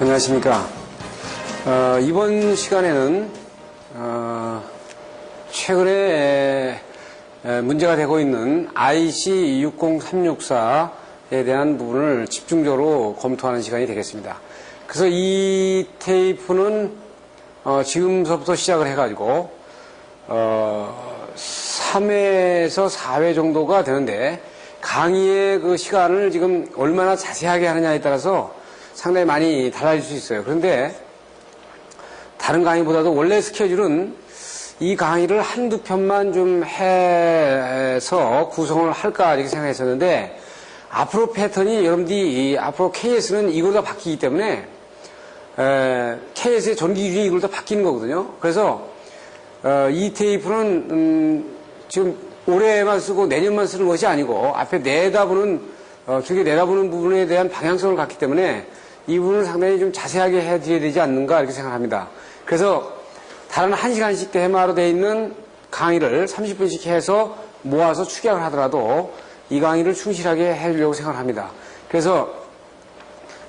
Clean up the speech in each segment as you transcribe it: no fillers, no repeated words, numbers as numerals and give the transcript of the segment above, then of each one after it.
안녕하십니까. 이번 시간에는 최근에 문제가 되고 있는 IC60364에 대한 부분을 집중적으로 검토하는 시간이 되겠습니다. 그래서 이 테이프는 지금서부터 시작을 해가지고 3회에서 4회 정도가 되는데, 강의의 그 시간을 지금 얼마나 자세하게 하느냐에 따라서 상당히 많이 달라질 수 있어요. 그런데 다른 강의보다도 원래 스케줄은 이 강의를 한두 편만 좀 해서 구성을 할까 이렇게 생각했었는데, 앞으로 패턴이 여러분들이 앞으로 KS는 이걸로 다 바뀌기 때문에 KS의 전기 기준이 이걸로 다 바뀌는 거거든요. 그래서 이 테이프는 지금 올해만 쓰고 내년만 쓰는 것이 아니고 앞에 내다보는 길게 내다보는 부분에 대한 방향성을 갖기 때문에 이 부분을 상당히 좀 자세하게 해드려야 되지 않는가 이렇게 생각합니다. 그래서 다른 1시간씩 대마로 되어 있는 강의를 30분씩 해서 모아서 축약을 하더라도 이 강의를 충실하게 해주려고 생각합니다. 그래서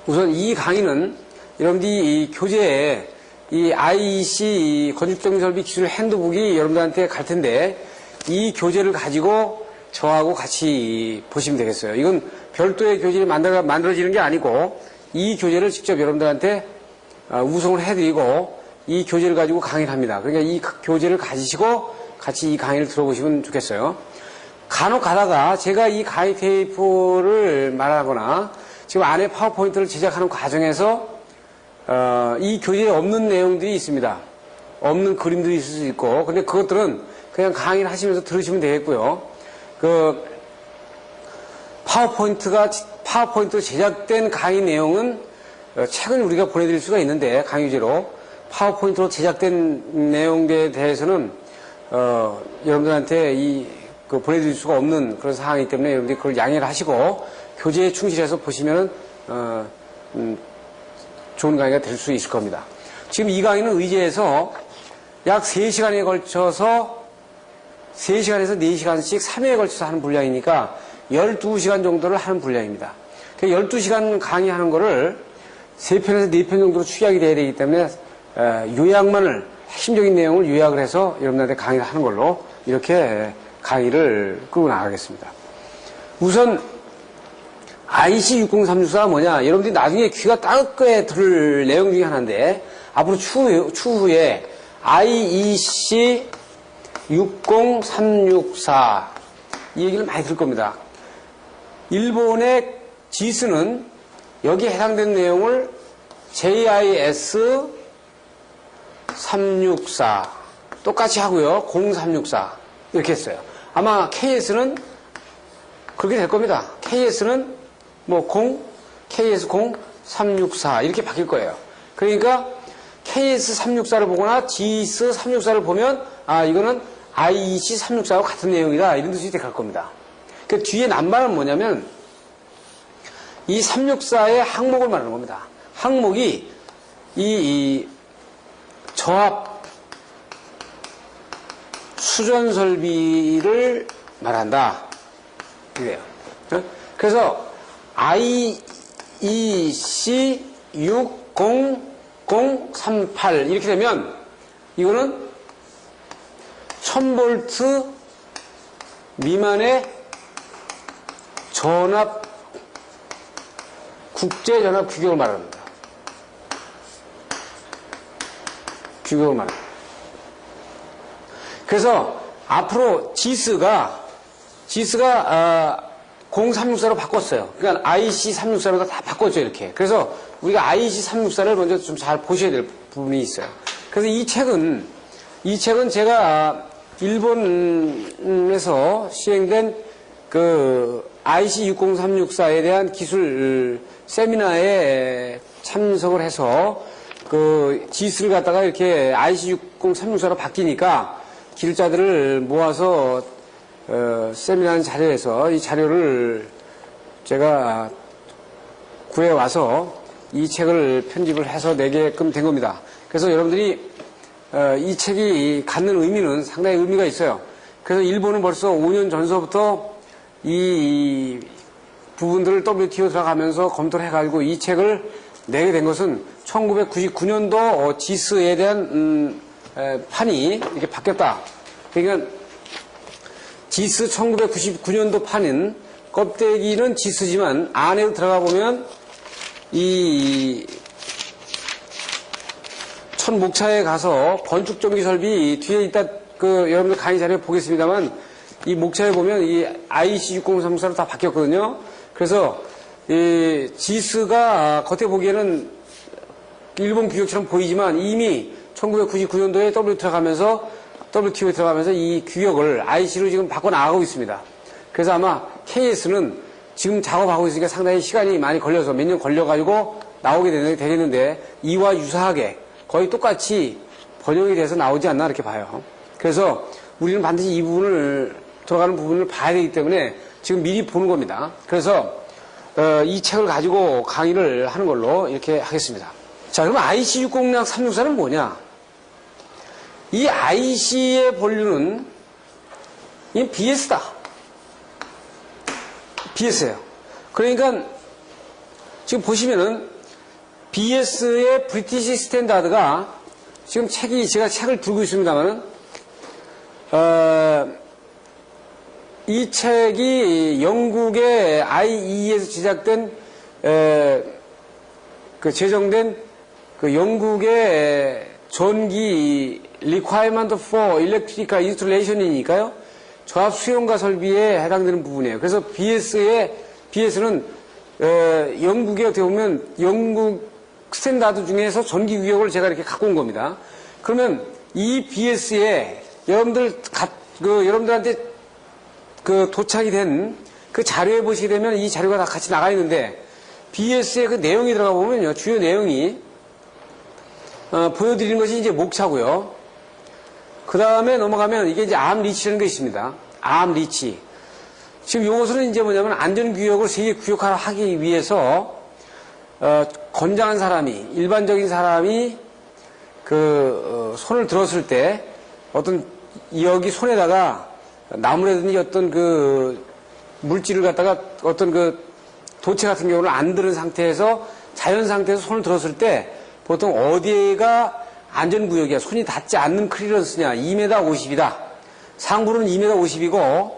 우선 이 강의는 여러분들이 이 교재에 이 IEC 건축정비설비 기술 핸드북이 여러분들한테 갈 텐데, 이 교재를 가지고 저하고 같이 보시면 되겠어요. 이건 별도의 교재를 만들어지는 게 아니고 이 교재를 직접 여러분들한테 우송을 해드리고 이 교재를 가지고 강의를 합니다. 그러니까 이 교재를 가지시고 같이 이 강의를 들어보시면 좋겠어요. 간혹 가다가 제가 이 강의 테이프를 말하거나 지금 안에 파워포인트를 제작하는 과정에서 이 교재에 없는 내용들이 있습니다. 없는 그림들이 있을 수 있고, 근데 그것들은 그냥 강의를 하시면서 들으시면 되겠고요. 그 파워포인트로 제작된 강의 내용은 책은 우리가 보내드릴 수가 있는데, 강의제로 파워포인트로 제작된 내용에 대해서는 여러분들한테 보내드릴 수가 없는 그런 상황이기 때문에 여러분들이 그걸 양해를 하시고 교재에 충실해서 보시면은 좋은 강의가 될 수 있을 겁니다. 지금 이 강의는 의제에서 약 3시간에 걸쳐서 3시간에서 4시간씩 3회에 걸쳐서 하는 분량이니까 12시간 정도를 하는 분량입니다. 12시간 강의하는 거를 3편에서 4편 정도로 축약이 돼야 되기 때문에 요약만을, 핵심적인 내용을 요약을 해서 여러분들한테 강의를 하는 걸로 이렇게 강의를 끌고 나가겠습니다. 우선 IC60364가 뭐냐, 여러분들이 나중에 귀가 따갑게 들을 내용 중에 하나인데, 앞으로 추후에 IEC60364 이 얘기를 많이 들을 겁니다. 일본의 지스는 여기에 해당되는 내용을 JIS364 똑같이 하고요. 0364 이렇게 했어요. 아마 KS는 그렇게 될 겁니다. KS는 KS0364 이렇게 바뀔 거예요. 그러니까 KS364를 보거나 GS364를 보면 이거는 IEC364하고 같은 내용이다 이런 뜻이 갈 겁니다. 그 뒤에 낱말은 뭐냐면 이 364의 항목을 말하는 겁니다. 항목이 이 저압 수전 설비를 말한다 이래요. 그래서 IEC60038 이렇게 되면 이거는 1000V 미만의 국제전압 규격을 말합니다. 규격을 말합니다. 그래서 앞으로 지스가 0364로 바꿨어요. 그러니까 IC364로 다 바꿨죠, 이렇게. 그래서 우리가 IC364를 먼저 좀 잘 보셔야 될 부분이 있어요. 그래서 이 책은 제가 일본에서 시행된 그 IC60364에 대한 기술 세미나에 참석을 해서 그 지스를 갖다가 이렇게 IC60364로 바뀌니까 기술자들을 모아서 세미나 자료에서 이 자료를 제가 구해와서 이 책을 편집을 해서 내게끔 된 겁니다. 그래서 여러분들이 이 책이 갖는 의미는 상당히 의미가 있어요. 그래서 일본은 벌써 5년 전서부터 이 부분들을 WTO 들어가면서 검토를 해가지고 이 책을 내게 된 것은 1999년도 지스에 대한 판이 이렇게 바뀌었다. 그러니까 지스 1999년도 판은 껍데기는 지스지만 안에 들어가 보면 이 첫 목차에 가서 건축전기 설비 뒤에 이따 여러분들 강의 자료에 보겠습니다만 이 목차에 보면 이 IC6034로 다 바뀌었거든요. 그래서 이 지스가 겉에 보기에는 일본 규격처럼 보이지만 이미 1999년도에 WTO에 들어가면서 이 규격을 IC로 지금 바꿔 나가고 있습니다. 그래서 아마 KS는 지금 작업하고 있으니까 상당히 시간이 많이 걸려서 몇 년 걸려가지고 나오게 되겠는데 이와 유사하게 거의 똑같이 번역이 돼서 나오지 않나 이렇게 봐요. 그래서 우리는 반드시 이 부분을 들어가는 부분을 봐야 되기 때문에 지금 미리 보는 겁니다. 그래서 이 책을 가지고 강의를 하는 걸로 이렇게 하겠습니다. 자, 그럼 IC60364는 뭐냐? 이 IC의 본류는 이 BS다. BS예요. 그러니까 지금 보시면은 BS의 브리티시 스탠다드가 지금 제가 책을 들고 있습니다만은 이 책이 영국의 IE에서 제작된 제정된 영국의 전기 Requirement for Electrical Installation이니까요. 조합 수용과 설비에 해당되는 부분이에요. 그래서 BS는 영국에 어떻게 보면 영국 스탠다드 중에서 전기 규격을 제가 이렇게 갖고 온 겁니다. 그러면 이 BS에 여러분들한테 도착이 된 그 자료에 보시게 되면 이 자료가 다 같이 나가 있는데 BS의 그 내용이 들어가 보면요. 주요 내용이 보여드리는 것이 이제 목차고요. 그 다음에 넘어가면 이게 이제 암 리치라는 게 있습니다. 암 리치. 지금 요것은 이제 뭐냐면 안전규격을 세계 규격화하기 위해서 건장한 사람이, 일반적인 사람이 손을 들었을 때 어떤 여기 손에다가 나무라든지 어떤 물질을 갖다가 어떤 도체 같은 경우는 안 들은 상태에서 자연 상태에서 손을 들었을 때 보통 어디가 안전구역이야. 손이 닿지 않는 클리런스냐. 2m 50이다. 상부는 2m 50이고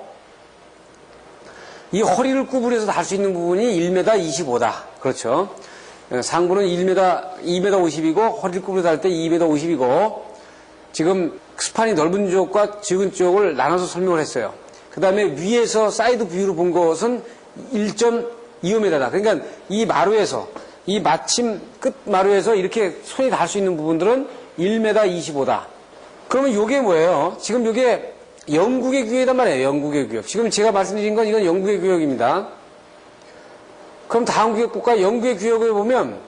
이 허리를 구부려서 닿을 수 있는 부분이 1m 25다. 그렇죠. 상부는 2m 50이고 허리를 구부려서 닿을 때 2m 50이고 지금 스판이 넓은 쪽과 적은 쪽을 나눠서 설명을 했어요. 그 다음에 위에서 사이드 뷰로 본 것은 1.25m다. 그러니까 이 마루에서 이 마침 끝 마루에서 이렇게 손이 닿을 수 있는 부분들은 1m 25다. 그러면 이게 뭐예요? 지금 이게 영국의 규격이란 말이에요. 영국의 규격. 지금 제가 말씀드린 건 이건 영국의 규격입니다. 그럼 다음 규격 볼까요? 영국의 규격을 보면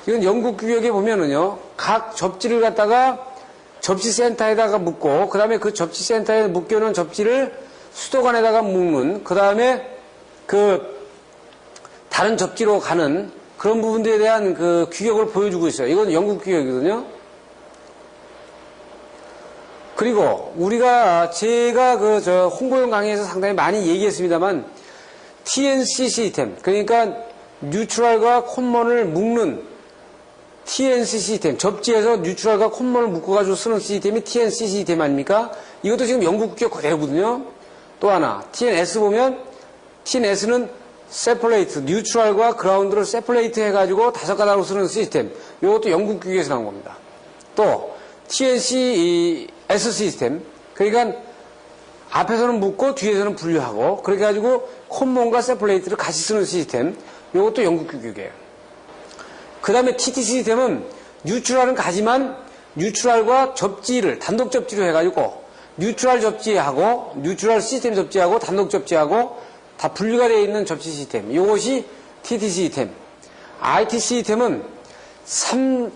이건 영국 규격에 보면은요. 각 접지를 갖다가 접시센터에다가 묶고 그 다음에 그 접시센터에 묶여놓은 접지를 수도관에다가 묶는 그 다음에 다른 접지로 가는 그런 부분들에 대한 규격을 보여주고 있어요. 이건 영국 규격이거든요. 그리고 제가 홍보용 강의에서 상당히 많이 얘기했습니다만 TNC 시스템, 그러니까 뉴트럴과 콘먼을 묶는 TNC 시스템, 접지에서 뉴트럴과 콘먼을 묶어가지고 쓰는 시스템이 TNC 시스템 아닙니까? 이것도 지금 영국 규격 그대로거든요. 또 하나, TNS 보면 TNS는 세퍼레이트, 뉴트럴과 그라운드를 세퍼레이트 해가지고 5가닥으로 쓰는 시스템. 이것도 영국 규격에서 나온 겁니다. 또 TNC S 시스템, 그러니까 앞에서는 묶고 뒤에서는 분류하고 그렇게 가지고 콘몬과 세퍼레이트를 같이 쓰는 시스템. 이것도 영국 규격이에요. 그 다음에 TT 시스템은 뉴트럴은 가지만 뉴트럴과 접지를 단독 접지로 해가지고 뉴트럴 접지하고 뉴트럴 시스템 접지하고 단독 접지하고 다 분류가 되어 있는 접지 시스템. 이것이 TT 시스템. IT 시스템은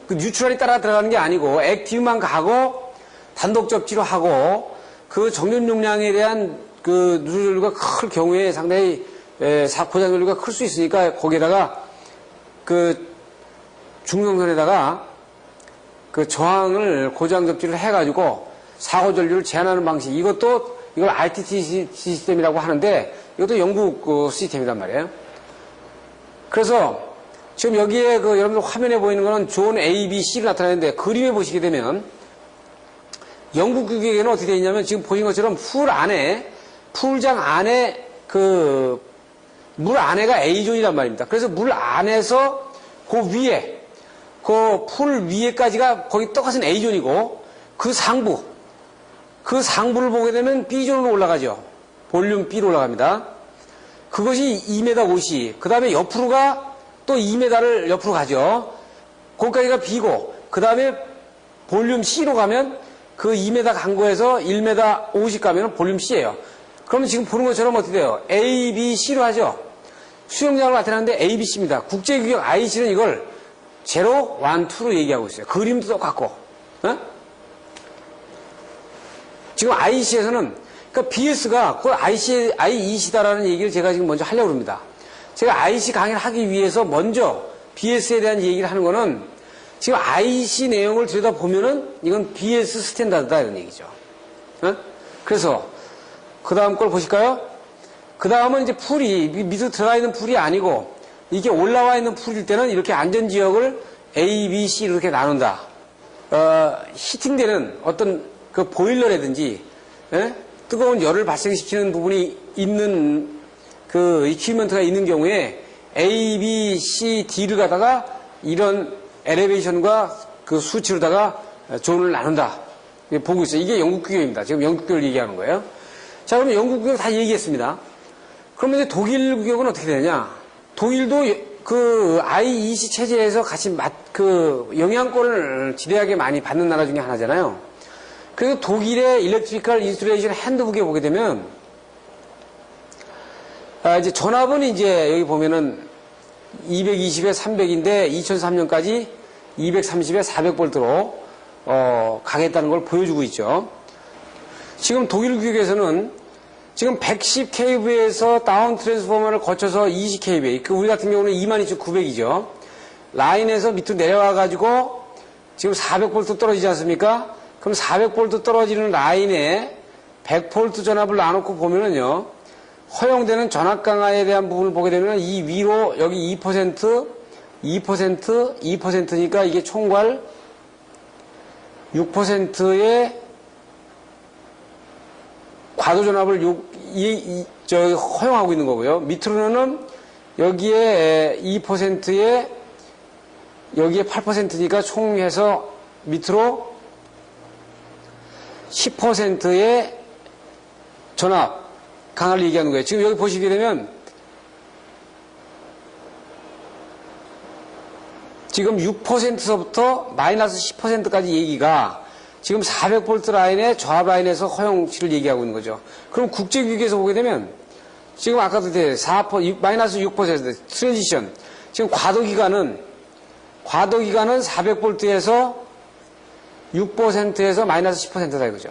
뉴트럴이 따라 들어가는 게 아니고 액티브만 가고 단독 접지로 하고 그 정전 용량에 대한 누설률가 클 경우에 상당히 고장률가 클 수 있으니까 거기에다가 중성선에다가 저항을 고장 접지를 해가지고 사고 전류를 제한하는 방식. 이걸 RTT 시스템이라고 하는데 이것도 영국 시스템이란 말이에요. 그래서 지금 여기에 여러분들 화면에 보이는 거는 존 A, B, C를 나타내는데 그림에 보시게 되면 영국 규격에는 어떻게 되어 있냐면 지금 보신 것처럼 풀장 안에 물 안에가 A존이란 말입니다. 그래서 물 안에서 그 위에, 풀 위에까지가 거기 똑같은 A존이고 그 상부를 보게 되면 B존으로 올라가죠. 볼륨 B로 올라갑니다. 그것이 2m 50. 그 다음에 옆으로가 또 2m를 옆으로 가죠. 거기까지가 B고, 그 다음에 볼륨 C로 가면 그 2m 간 거에서 1m 50 가면 볼륨 C예요. 그러면 지금 보는 것처럼 어떻게 돼요? A, B, C로 하죠. 수영장을 나타내는데 A, B, C입니다. 국제규격 IC는 이걸 0, 1, 2로 얘기하고 있어요. 그림도 똑같고. 어? 지금 IC에서는, 그러니까 BS가 그걸 IEC다라는 얘기를 제가 지금 먼저 하려고 합니다. 제가 IC 강의를 하기 위해서 먼저 BS에 대한 얘기를 하는 거는 지금 IC 내용을 들여다보면은 이건 BS 스탠다드다 이런 얘기죠. 어? 그래서 그 다음 걸 보실까요? 그 다음은 이제 풀이 밑으로 들어가 있는 풀이 아니고 이게 올라와 있는 풀일 때는 이렇게 안전지역을 A, B, C 이렇게 나눈다. 히팅되는 어떤 그 보일러라든지 뜨거운 열을 발생시키는 부분이 있는 그 이퀴먼트가 있는 경우에 A, B, C, D를 갖다가 이런 엘리베이션과 그 수치로다가 존을 나눈다. 보고 있어요. 이게 영국 규격입니다. 지금 영국 규격을 얘기하는 거예요. 자, 그러면 영국 규격 다 얘기했습니다. 그러면 이제 독일 규격은 어떻게 되느냐? 독일도 그 IEC 체제에서 같이 영향권을 지대하게 많이 받는 나라 중에 하나잖아요. 그래서 독일의 일렉트리컬 인스톨레이션 핸드북에 보게 되면 이제 전압은 이제 여기 보면은 220에 300인데 2003년까지 230에 400볼트로 가겠다는 걸 보여주고 있죠. 지금 독일 규격에서는 지금 110kV에서 다운 트랜스포머를 거쳐서 20kV, 우리 같은 경우는 22,900이죠. 라인에서 밑으로 내려와 가지고 지금 400볼트 떨어지지 않습니까? 그럼 400볼트 떨어지는 라인에 100볼트 전압을 놔놓고 보면은요, 허용되는 전압 강화에 대한 부분을 보게 되면 이 위로 여기 2%, 2%니까 이게 총괄 6%의 과도 전압을 허용하고 있는 거고요. 밑으로는 여기에 2%에 여기에 8%니까 총해서 밑으로 10%의 전압 강화를 얘기하는 거예요. 지금 여기 보시게 되면 지금 6%서부터 마이너스 10%까지 얘기가 지금 400V 라인의 저압 라인에서 허용치를 얘기하고 있는 거죠. 그럼 국제규격에서 보게 되면 지금 아까도 마이너스 6% 트랜지션 지금 과도기간은 400V에서 6%에서 마이너스 10%다 이거죠.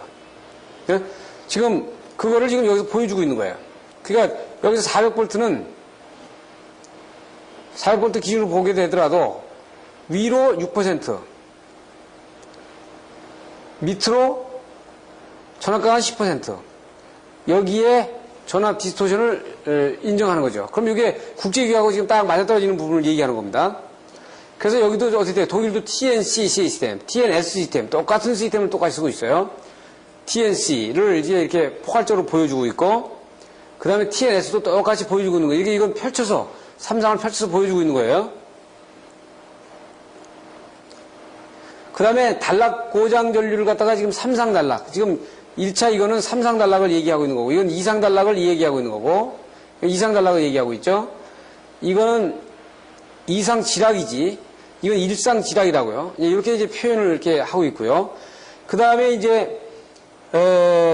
네? 지금 그거를 지금 여기서 보여주고 있는 거예요. 그러니까 여기서 400V는 400V 기준으로 보게 되더라도 위로 6%, 밑으로 전압 강한 10%, 여기에 전압 디스토션을 인정하는 거죠. 그럼 이게 국제규격하고 지금 딱 맞아떨어지는 부분을 얘기하는 겁니다. 그래서 여기도 어떻게 돼요? 독일도 TNC 시스템, TNS 시스템, 똑같은 시스템을 똑같이 쓰고 있어요. TNC를 이제 이렇게 포괄적으로 보여주고 있고, 그 다음에 TNS도 똑같이 보여주고 있는 거예요. 이건 펼쳐서, 3상을 펼쳐서 보여주고 있는 거예요. 그 다음에 단락 고장 전류를 갖다가 지금 3상 단락. 지금 1차 이거는 3상 단락을 얘기하고 있는 거고, 이건 2상 단락을 얘기하고 있는 거고, 2상 단락을 얘기하고 있죠. 이거는 2상 지락이지, 이건 1상 지락이라고요. 이렇게 이제 표현을 이렇게 하고 있고요. 그 다음에 이제,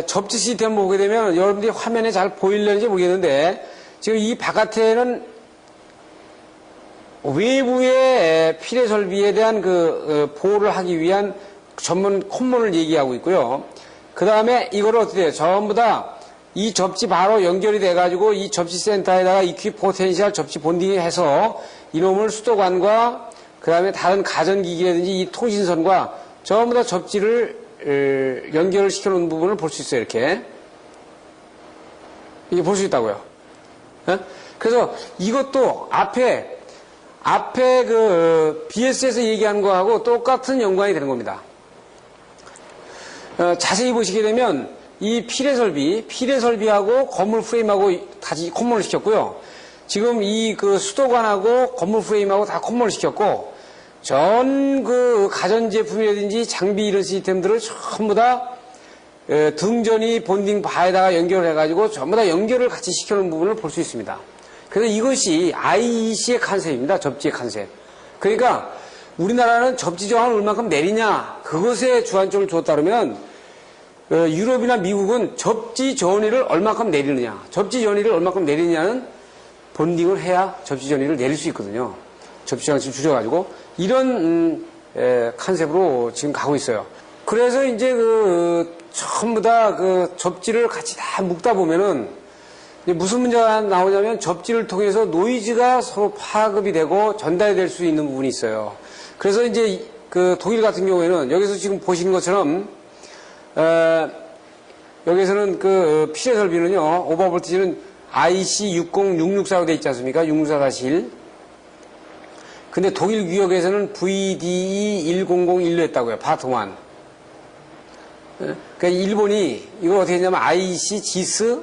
접지 시스템을 보게 되면 여러분들이 화면에 잘 보일는지 모르겠는데, 지금 이 바깥에는 외부의 필해 설비에 대한 보호를 하기 위한 전문 콘문을 얘기하고 있고요. 그 다음에 이거를 어떻게 해요? 전부 다 이 접지 바로 연결이 돼가지고 이 접지 센터에다가 이퀴 포텐셜 접지 본딩을 해서 이놈을 수도관과 그 다음에 다른 가전기기라든지 이 통신선과 전부 다 접지를 연결을 시켜놓은 부분을 볼 수 있어요. 이렇게. 이게 볼 수 있다고요. 그래서 이것도 앞에 앞에 그 BS에서 얘기하는 거하고 똑같은 연관이 되는 겁니다. 자세히 보시게 되면 이 피레 설비하고 건물 프레임하고 같이 콤보를 시켰고요. 지금 이 그 수도관하고 건물 프레임하고 다 콤보를 시켰고, 전 그 가전제품이라든지 장비 이런 시스템들을 전부 다 등전이 본딩 바에다가 연결을 해가지고 전부 다 연결을 같이 시켜놓은 부분을 볼 수 있습니다. 그래서 이것이 IEC의 컨셉입니다. 접지의 컨셉. 그러니까 우리나라는 접지 저항을 얼마큼 내리냐, 그것에 주안점을 줬다 그러면 유럽이나 미국은 접지 전위를 얼마큼 내리느냐, 접지 전위를 얼마큼 내리느냐는 본딩을 해야 접지 전위를 내릴 수 있거든요. 접지 저항을 줄여가지고 이런 컨셉으로 지금 가고 있어요. 그래서 이제 전부 다 접지를 같이 다 묶다 보면은 무슨 문제가 나오냐면 접지를 통해서 노이즈가 서로 파급이 되고 전달이 될 수 있는 부분이 있어요. 그래서 이제 독일 같은 경우에는 여기서 지금 보시는 것처럼 여기서는 피레 설비는요, 오버볼티지는 IC60664로 되어 있지 않습니까? 664-1. 근데 독일 규격에서는 VDE1001로 했다고요. 파트 1. 그러니까 일본이 이걸 어떻게 했냐면 IC GIS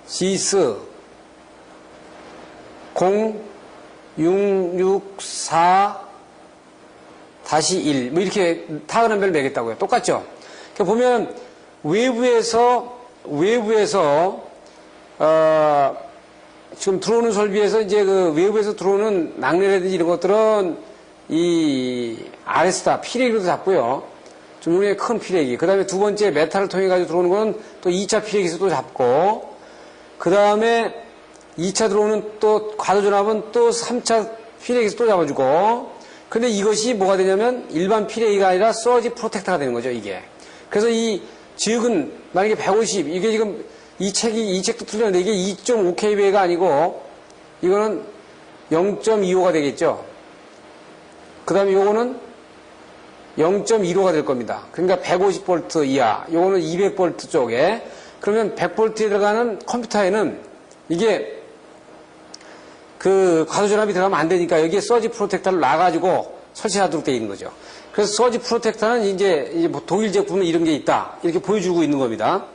0664-1 뭐 이렇게 타그 넘버를 매겠다고요. 똑같죠? 그러니까 보면 외부에서 지금 들어오는 설비에서 이제 외부에서 들어오는 낙뢰라든지 이런 것들은 이 아레스타 피레기로 잡고요. 좀 우리의 큰 피레기. 그 다음에 두 번째 메탈을 통해 가지고 들어오는 거는 또 2차 피레기에서 또 잡고, 그 다음에 2차 들어오는 또 과도전압은 또 3차 피레기에서 또 잡아주고, 근데 이것이 뭐가 되냐면 일반 피레기가 아니라 서지 프로텍터가 되는 거죠, 이게. 그래서 이 지역은 만약에 150, 이게 지금 이 책도 틀렸는데 이게 2.5kV가 아니고 이거는 0.25가 되겠죠. 그 다음에 요거는 0.15가 될 겁니다. 그러니까 150V 이하, 요거는 200V 쪽에. 그러면 100V에 들어가는 컴퓨터에는 이게 과도전압이 들어가면 안 되니까 여기에 서지 프로텍터를 놔가지고 설치하도록 되어 있는 거죠. 그래서 서지 프로텍터는 이제 독일 제품은 이런 게 있다, 이렇게 보여주고 있는 겁니다.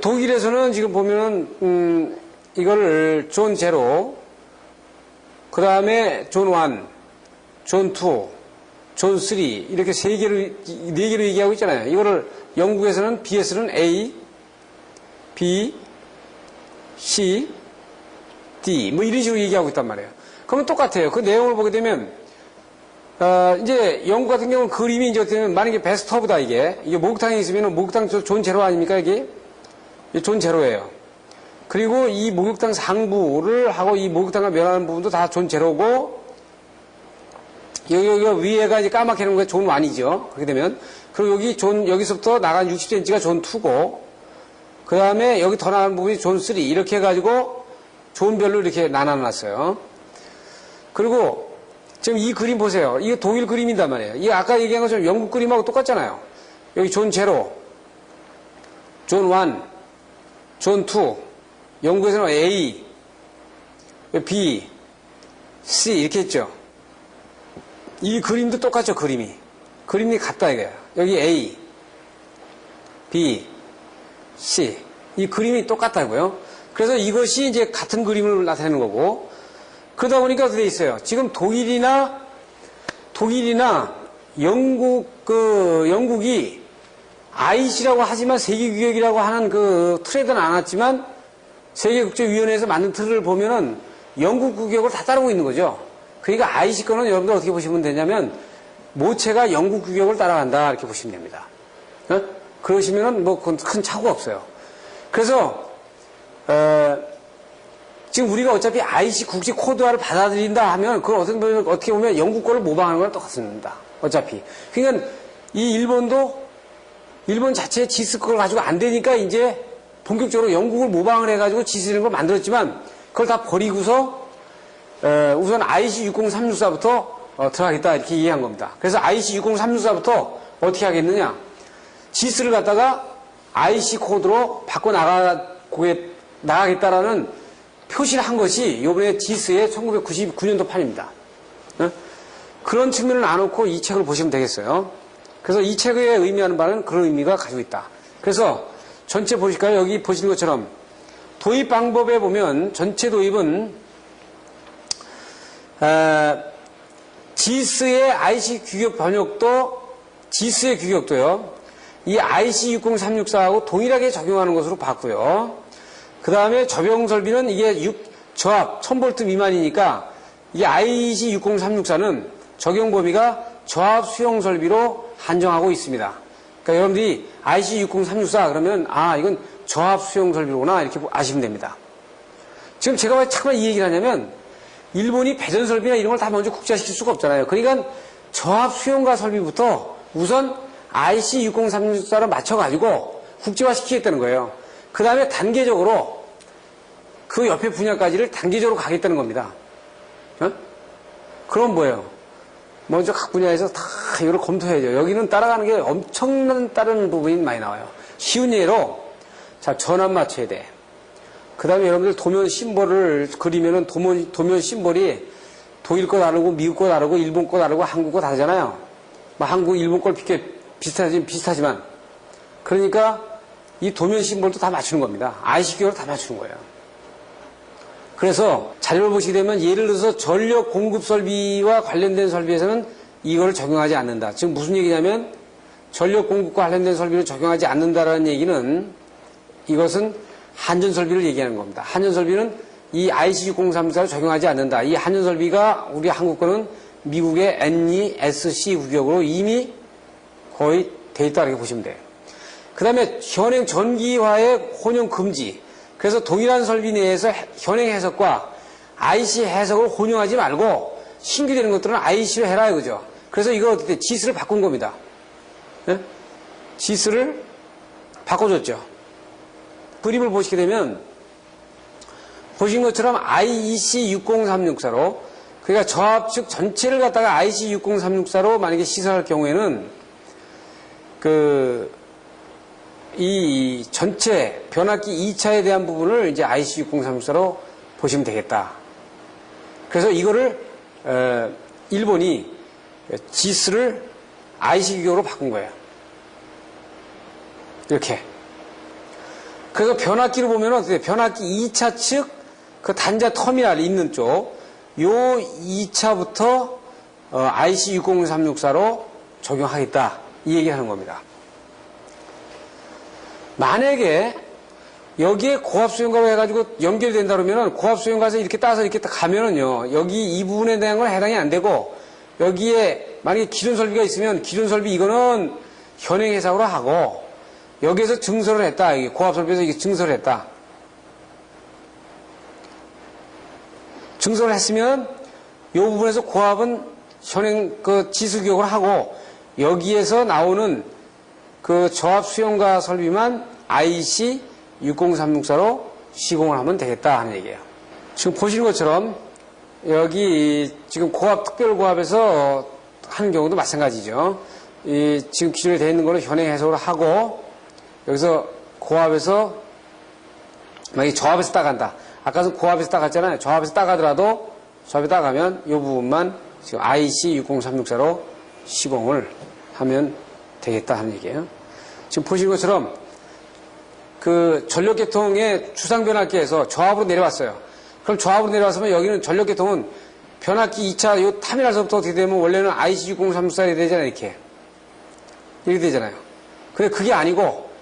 독일에서는 지금 보면은 이걸 존 제로, 그 다음에 존 1, 존 2, 존 3 이렇게 네 개로 얘기하고 있잖아요. 이거를 영국에서는 BS는 A, B, C, D 뭐 이런 식으로 얘기하고 있단 말이에요. 그러면 똑같아요. 그 내용을 보게 되면 이제 영국 같은 경우는 그림이 이제 어떻게 되면 만약에 베스트 오브다, 이게 목욕탕에 있으면 목욕탕 존 제로 아닙니까? 이게 존 제로예요. 그리고 이 목욕탕 상부를 하고 이 목욕탕과 면하는 부분도 다 존 제로고, 여기 위에가 이제 까맣게 하는 게 존 1이죠. 그렇게 되면. 그리고 여기서부터 나간 60cm가 존 2고, 그 다음에 여기 더 나간 부분이 존 3. 이렇게 해가지고 존별로 이렇게 나눠놨어요. 그리고 지금 이 그림 보세요. 이게 독일 그림이단 말이에요. 이게 아까 얘기한 것처럼 영국 그림하고 똑같잖아요. 여기 존 제로, 존 1, 존 2, 영국에서는 A, B, C 이렇게 했죠. 이 그림도 똑같죠, 그림이 같다 이거예요. 여기 A, B, C 이 그림이 똑같다고요. 그래서 이것이 이제 같은 그림을 나타내는 거고, 그러다 보니까 어떻게 돼 있어요? 지금 독일이나 영국이 IC라고 하지만 세계규격이라고 하는 틀에는 안 왔지만 세계국제위원회에서 만든 틀을 보면은 영국 규격을 다 따르고 있는 거죠. 그러니까 IC 거는 여러분들 어떻게 보시면 되냐면 모체가 영국 규격을 따라간다 이렇게 보시면 됩니다. 그러시면은 뭐 큰 차고가 없어요. 그래서 지금 우리가 어차피 IC 국제 코드화를 받아들인다 하면 그걸 어떻게 보면 영국 거를 모방하는 거랑 똑같습니다. 어차피. 그러니까 이 일본 자체의 지스 그걸 가지고 안 되니까 이제 본격적으로 영국을 모방을 해가지고 지스라는 걸 만들었지만 그걸 다 버리고서 우선 IC60364부터 들어가겠다 이렇게 이해한 겁니다. 그래서 IC60364부터 어떻게 하겠느냐, 지스를 갖다가 IC 코드로 바꿔 나가겠다라는 표시를 한 것이 이번에 지스의 1999년도 판입니다. 그런 측면을 놔놓고 이 책을 보시면 되겠어요. 그래서 이 책의 의미하는 바는 그런 의미가 가지고 있다. 그래서 전체 보실까요? 여기 보시는 것처럼 도입 방법에 보면 전체 도입은 지스의 IC 규격 번역도 지스의 규격도요. 이 IC 60364하고 동일하게 적용하는 것으로 봤고요. 그 다음에 접용 설비는 이게 저압 1000V 미만이니까 이 IC 60364는 적용 범위가 저압 수용 설비로 한정하고 있습니다. 그러니까 여러분들이 IC 60364 그러면 이건 저압 수용 설비로구나 이렇게 아시면 됩니다. 지금 제가 왜 잠깐 이 얘기를 하냐면 일본이 배전 설비나 이런 걸 다 먼저 국제화시킬 수가 없잖아요. 그러니까 저압 수용가 설비부터 우선 IC 60364로 맞춰가지고 국제화시키겠다는 거예요. 그 다음에 단계적으로 그 옆에 분야까지를 단계적으로 가겠다는 겁니다. 그럼 뭐예요? 먼저 각 분야에서 다 이걸 검토해야죠. 여기는 따라가는 게 엄청난 다른 부분이 많이 나와요. 쉬운 예로, 자, 전압 맞춰야 돼. 그 다음에 여러분들 도면 심볼을 그리면은 도면 심볼이 독일 거 다르고 미국 거 다르고 일본 거 다르고 한국 거 다르잖아요. 뭐 한국, 일본 걸 비슷하지만. 그러니까 이 도면 심볼도 다 맞추는 겁니다. IC 규격을 다 맞추는 거예요. 그래서 자료를 보시게 되면 예를 들어서 전력 공급 설비와 관련된 설비에서는 이거를 적용하지 않는다. 지금 무슨 얘기냐면 전력 공급과 관련된 설비를 적용하지 않는다라는 얘기는 이것은 한전 설비를 얘기하는 겁니다. 한전 설비는 이 IC6034를 적용하지 않는다. 이 한전 설비가 우리 한국 거는 미국의 NESC 규격으로 이미 거의 돼 있다 이렇게 보시면 돼요. 그 다음에 현행 전기화의 혼용 금지. 그래서 동일한 설비 내에서 현행 해석과 IC 해석을 혼용하지 말고 신규 되는 것들은 IC로 해라 이거죠. 그래서 이걸 어떻게 지스를 바꾼 겁니다. 네? 지스를 바꿔줬죠. 그림을 보시게 되면 보신 것처럼 IEC 60364로 그러니까 저압 즉 전체를 갖다가 IC 60364로 만약에 시설할 경우에는 이 전체 변압기 2차에 대한 부분을 이제 IC 60364로 보시면 되겠다. 그래서 이거를 일본이 지스를 IC 규격으로 바꾼 거예요. 이렇게. 그래서 변압기를 보면 어떻게 변압기 2차 측 그 단자 터미널이 있는 쪽, 요 2차부터 IC 60364로 적용하겠다. 이 얘기 하는 겁니다. 만약에 여기에 고압수용가로 해가지고 연결이 된다 그러면은 고압수용가에서 이렇게 따서 이렇게 가면은요, 여기 이 부분에 대한 건 해당이 안 되고, 여기에 만약에 기존 설비가 있으면 기존 설비 이거는 현행 해석으로 하고, 여기에서 증설을 했다. 고압 설비에서 이게 증설을 했다. 증설을 했으면 이 부분에서 고압은 현행 지수 규격을 하고 여기에서 나오는 그 저압 수용가 설비만 IC 60364로 시공을 하면 되겠다 하는 얘기예요. 지금 보시는 것처럼 여기 지금 고압 특별고압에서 하는 경우도 마찬가지죠. 지금 기존에 되어 있는 거를 현행 해석을 하고 여기서 고압에서 만약에 저압에서 따간다. 아까는 고압에서 따갔잖아요. 저압에서 따가더라도 저압에 따가면 이 부분만 지금 IC 60364로 시공을 하면 되겠다 하는 얘기예요. 지금 보시는 것처럼 그 전력계통의 주상변압기에서 저압으로 내려왔어요. 그럼 저압으로 내려왔으면 여기는 전력계통은 변압기 2차 요 타미널서부터 어떻게 되면 원래는 IC 60364이 되잖아요. 이렇게 되잖아요. 근데 그게 아니고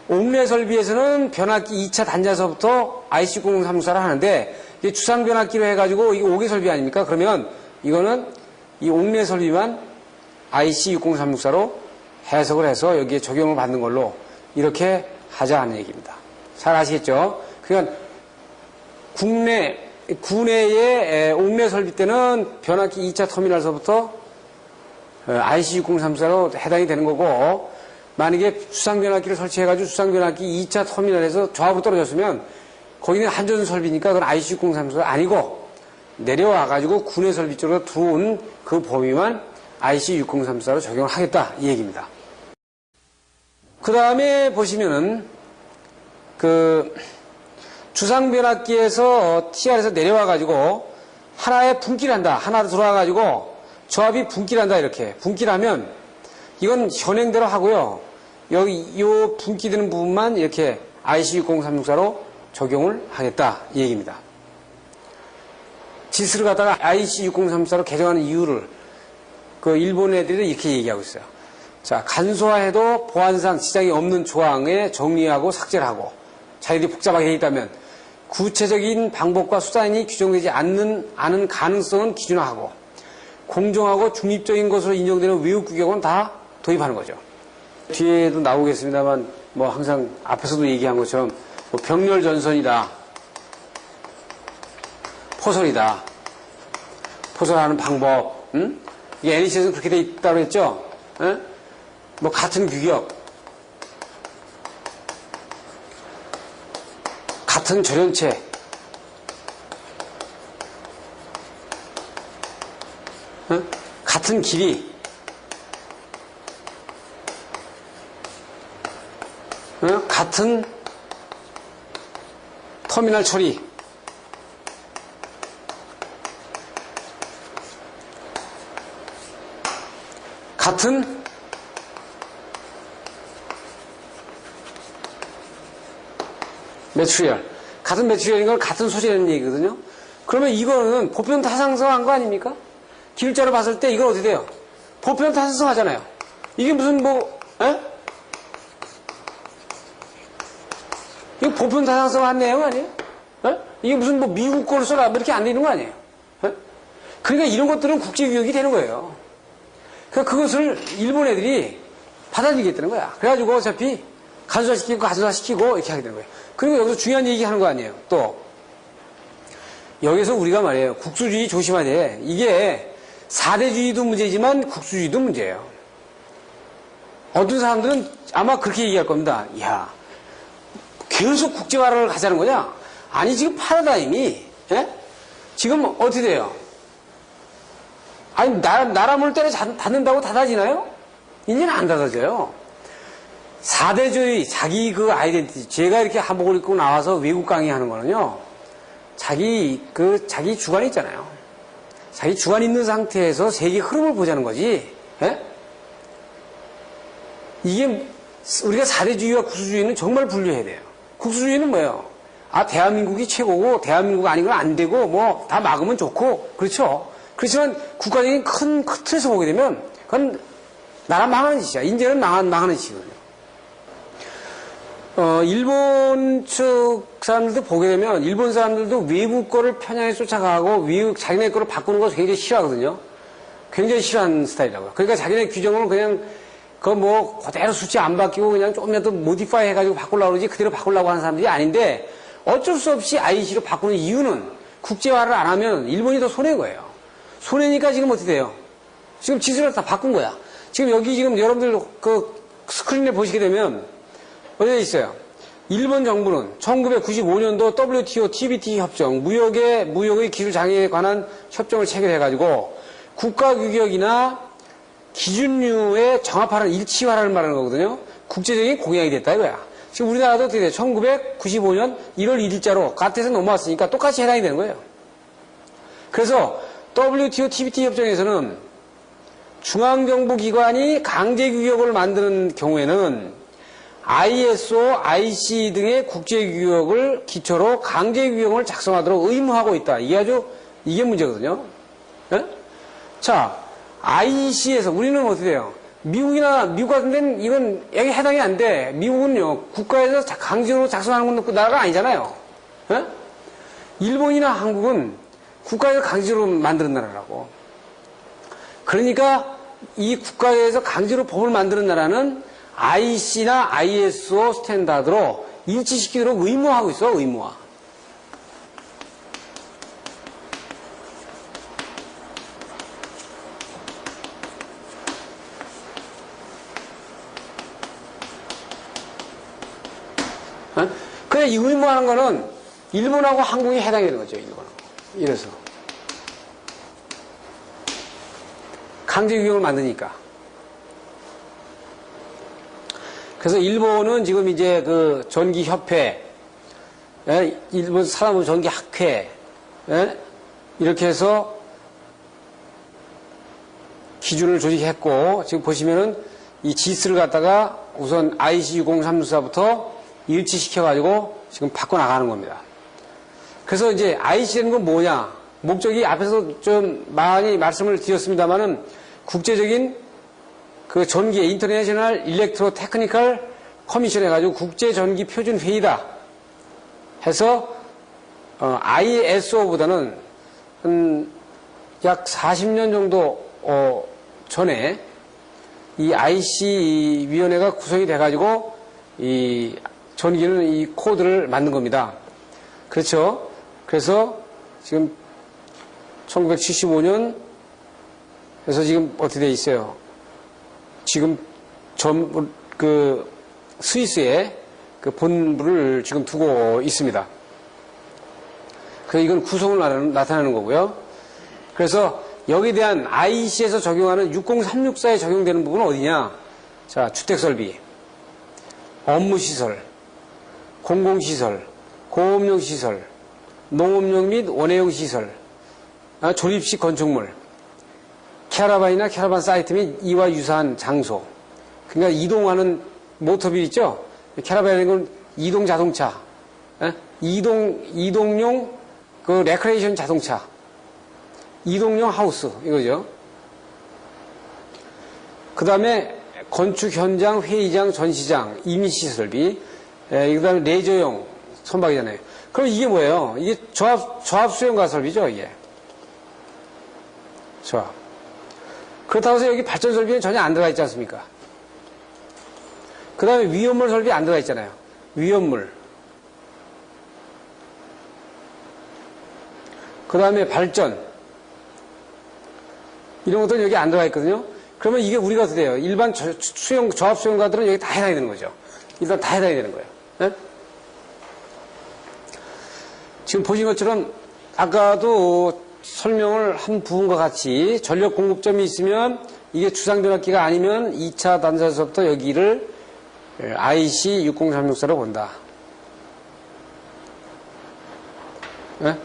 옥내 설비에서는 변압기 2차 단자서부터 IC60364를 하는데 이게 주상 변압기로 해가지고 이게 5개 설비 아닙니까? 그러면 이거는 이 옥내 설비만 IC60364로 해석을 해서 여기에 적용을 받는 걸로 이렇게 하자 하는 얘기입니다. 잘 아시겠죠? 그러니까 국내의 옥내 설비 때는 변압기 2차 터미널서부터 IC60364로 해당이 되는 거고 만약에 수상변압기를 설치해가지고 수상변압기 2차 터미널에서 저압으로 떨어졌으면 거기는 한전 설비니까 그건 IC60364가 아니고 내려와가지고 군내 설비 쪽으로 들어온 그 범위만 IC60364로 적용을 하겠다 이 얘기입니다. 그 다음에 보시면은 주상변압기에서 TR에서 내려와가지고 하나에 분기를 한다. 하나로 들어와가지고 저압이 분기를 한다. 이렇게. 분기를 하면 이건 현행대로 하고요. 여기 요 분기되는 부분만 이렇게 IC60364로 적용을 하겠다. 이 얘기입니다. 지스를 갖다가 IC60364로 개정하는 이유를 그 일본 애들이 이렇게 얘기하고 있어요. 자, 간소화해도 보안상 지장이 없는 조항에 정리하고 삭제를 하고 자기들이 복잡하게 해 있다면 구체적인 방법과 수단이 규정되지 않은 가능성은 기준화하고 공정하고 중립적인 것으로 인정되는 외국 규격은 다 도입하는 거죠. 뒤에도 나오겠습니다만 뭐 항상 앞에서도 얘기한 것처럼 뭐 병렬전선이다, 포설이다, 포설하는 방법, 이게 NEC에서는 그렇게 돼 있다고 했죠. 뭐 같은 규격, 같은 절연체, 같은 길이, 같은 터미널 처리, 같은 매트리얼. 같은 매트리얼인 건 같은 소재라는 얘기거든요. 그러면 이거는 보편 타상성한 거 아닙니까? 기술자로 봤을 때 이건 어떻게 돼요? 보편 타상성 하잖아요. 이게 무슨 뭐, 이거 보편 타상성 한 내용 아니에요? 이게 무슨 뭐 미국 거를 써라 뭐 이렇게 안 되는 거 아니에요? 그러니까 이런 것들은 국제규격이 되는 거예요. 그러니까 그것을 일본 애들이 받아들이겠다는 거야. 그래가지고 어차피 가소화시키고 이렇게 하게 되는 거예요. 그리고 여기서 중요한 얘기 하는 거 아니에요. 또 여기서 우리가 말이에요. 국수주의 조심해야 돼. 이게 4대주의도 문제지만 국수주의도 문제예요. 어떤 사람들은 아마 그렇게 얘기할 겁니다. 야, 계속 국제화를 가자는 거냐? 아니 지금 파라다임이 지금 어떻게 돼요? 아니 나라 문을 때려 닫는다고 닫아지나요? 이제는 안 닫아져요. 4대주의, 자기 그 아이덴티티, 제가 이렇게 한복을 입고 나와서 외국 강의하는 거는요, 자기 주관이 있잖아요. 자기 주관이 있는 상태에서 세계 흐름을 보자는 거지, 이게, 우리가 4대주의와 국수주의는 정말 분류해야 돼요. 국수주의는 뭐예요? 아, 대한민국이 최고고, 대한민국 아닌 건 안 되고, 뭐, 다 막으면 좋고, 그렇죠. 그렇지만, 국가적인 큰 틀에서 보게 되면, 그건 나라 망하는 짓이야. 인제는 망하는 짓이거든요. 일본 측 사람들도 보게 되면 일본 사람들도 외국 거를 편향에 쫓아가고 자기네 거를 바꾸는 거 굉장히 싫어하거든요. 굉장히 싫어하는 스타일이라고요. 그러니까 자기네 규정을 그냥 뭐 그대로 수치 안 바뀌고 그냥 조금이라도 모디파이 해가지고 바꾸려고 그러지 그대로 바꾸려고 하는 사람들이 아닌데 어쩔 수 없이 IEC로 바꾸는 이유는 국제화를 안 하면 일본이 더 손해인 거예요. 손해니까 지금 어떻게 돼요? 지금 지수를 다 바꾼 거야. 지금 여기 지금 여러분들 그 스크린에 보시게 되면 어디에 있어요? 일본 정부는 1995년도 WTO TBT 협정, 무역의 기술 장애에 관한 협정을 체결해가지고 국가규격이나 기준류에 정합하는 일치화를 말하는 거거든요. 국제적인 공약이 됐다 이거야. 지금 우리나라도 어떻게 돼요? 1995년 1월 1일자로 가트에서 넘어왔으니까 똑같이 해당이 되는 거예요. 그래서 WTO TBT 협정에서는 중앙정부기관이 강제규격을 만드는 경우에는 ISO, IC 등의 국제규격을 기초로 강제규격을 작성하도록 의무하고 있다. 이게 문제거든요. 자, IC에서 우리는 어떻게 돼요? 미국 같은 데는 이건 여기 해당이 안 돼. 미국은요, 국가에서 강제로 작성하는 건 나라가 아니잖아요. 일본이나 한국은 국가에서 강제로 만드는 나라라고. 그러니까 이 국가에서 강제로 법을 만드는 나라는 IC나 ISO 스탠다드로 일치시키도록 의무화하고 있어, 의무화. 그래, 이 의무화하는 거는 일본하고 한국이 해당이 되는 거죠, 일본하고. 이래서. 강제규격을 만드니까. 그래서 일본은 지금 이제 그 전기협회, 예? 일본 사단부 전기 학회, 예? 이렇게 해서 기준을 조직했고, 지금 보시면은 이 지스를 갖다가 우선 IC60364부터 일치시켜가지고 지금 바꿔나가는 겁니다. 그래서 이제 IC라는 건 뭐냐? 목적이 앞에서 좀 많이 말씀을 드렸습니다만은 국제적인 그 전기 인터내셔널 일렉트로 테크니컬 커미션 해가지고 국제 전기 표준 회의다 해서 ISO보다는 약 40년 정도 전에 이 IC 위원회가 구성이 돼가지고 이 전기는 이 코드를 만든 겁니다. 그렇죠? 그래서 지금 1975년 그래서 지금 어떻게 돼 있어요? 지금 스위스에 그 본부를 지금 두고 있습니다. 그래서 이건 구성을 나타내는 거고요. 그래서 여기에 대한 IC에서 적용하는 60364에 적용되는 부분은 어디냐? 자, 주택설비, 업무시설, 공공시설, 고업용시설, 농업용 및 원예용 시설, 조립식 건축물, 캐러반이나 캐러반 사이트 및 이와 유사한 장소. 그러니까 이동하는 모터빌 있죠? 캐러반이라는 건 이동 자동차, 이동용 그 레크레이션 자동차, 이동용 하우스 이거죠. 그 다음에 건축 현장, 회의장, 전시장, 임시시설비, 그 다음에 레저용 선박이잖아요. 그럼 이게 뭐예요? 이게 저압 수용가 설비죠, 이게. 저압. 그렇다고 해서 여기 발전 설비는 전혀 안 들어가 있지 않습니까? 그 다음에 위험물 설비 안 들어가 있잖아요. 위험물. 그 다음에 발전. 이런 것들은 여기 안 들어가 있거든요. 그러면 이게 우리가 어떻게 돼요? 일반 저압 수용가들은 여기 다 해당이 되는 거죠. 일단 다 해당이 되는 거예요. 네? 지금 보신 것처럼 아까도 설명을 한 부분과 같이 전력 공급점이 있으면 이게 주상변압기가 아니면 2차 단자에서부터 여기를 IC60364로 본다. 네?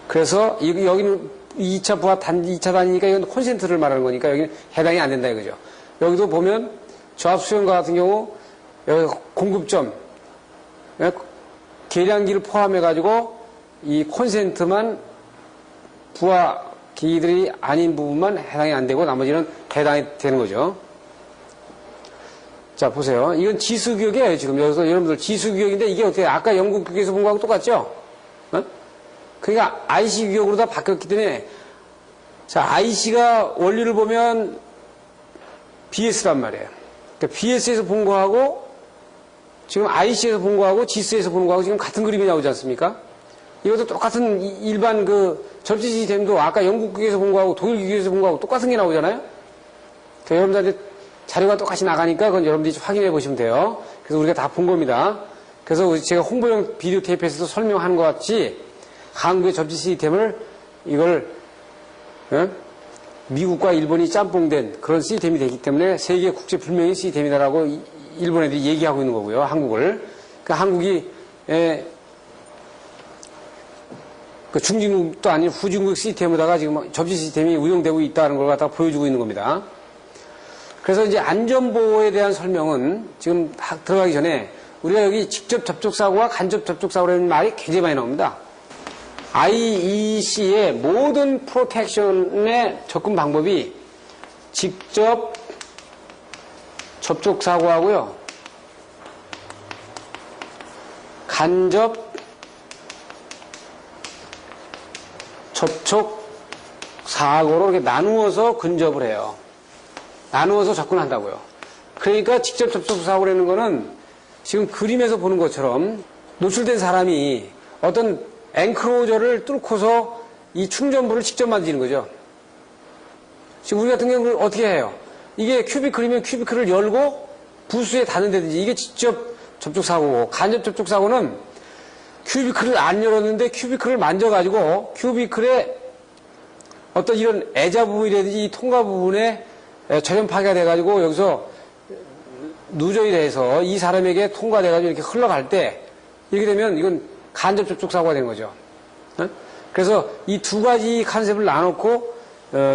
그래서 여기는 2차 부하 2차 단위니까 이건 콘센트를 말하는 거니까 여기는 해당이 안 된다 이거죠. 여기도 보면 저압 수용과 같은 경우 여기 공급점 계량기를 포함해 가지고 이 콘센트만 부하 기기들이 아닌 부분만 해당이 안 되고 나머지는 해당이 되는 거죠. 자 보세요. 이건 지수규격이에요. 지금 여기서 여러분들 지수규격인데 이게 어떻게 아까 영국 규격에서 본 거하고 똑같죠? 그러니까 IC 규격으로 다 바뀌었기 때문에 자 IC가 원리를 보면 BS란 말이에요. 그러니까 BS에서 본 거하고 지금 IC에서 본 거하고 GS에서 보는 거하고 지금 같은 그림이 나오지 않습니까? 이것도 똑같은 일반 그 접지 시스템도 아까 영국 규격에서 본 거하고 독일 규격에서 본 거하고 똑같은 게 나오잖아요. 그러니까 여러분들한테 자료가 똑같이 나가니까 그건 여러분들이 확인해 보시면 돼요. 그래서 우리가 다 본 겁니다. 그래서 제가 홍보용 비디오 테이프에서도 설명하는 것 같이 한국의 접지 시스템을 이걸 미국과 일본이 짬뽕된 그런 시스템이 되기 때문에 세계 국제 불명의 시스템이다라고 일본 애들이 얘기하고 있는 거고요. 한국을. 그러니까 한국이 그 중진국도 아닌 후진국 시스템에다가 지금 접지 시스템이 운영되고 있다는 걸 갖다가 보여주고 있는 겁니다. 그래서 이제 안전보호에 대한 설명은 지금 들어가기 전에 우리가 여기 직접 접촉사고와 간접 접촉사고라는 말이 굉장히 많이 나옵니다. IEC의 모든 프로텍션의 접근 방법이 직접 접촉사고하고요. 간접 접촉사고로 이렇게 나누어서 근접을 해요. 나누어서 접근한다고요. 그러니까 직접 접촉사고라는 거는 지금 그림에서 보는 것처럼 노출된 사람이 어떤 앵크로저를 뚫고서 이 충전부를 직접 만지는 거죠. 지금 우리 같은 경우는 어떻게 해요? 이게 큐비클이면 큐비클을 열고 부스에 닿는다든지 이게 직접 접촉사고고 간접 접촉사고는 큐비클을 안 열었는데 큐비클을 만져가지고 큐비클에 어떤 이런 애자 부분이라든지 이 통과 부분에 저점 파괴가 돼가지고 여기서 누적이 돼서 이 사람에게 통과돼가지고 이렇게 흘러갈 때 이렇게 되면 이건 간접 접촉 사고가 되는 거죠. 그래서 이 두 가지 컨셉을 나눠놓고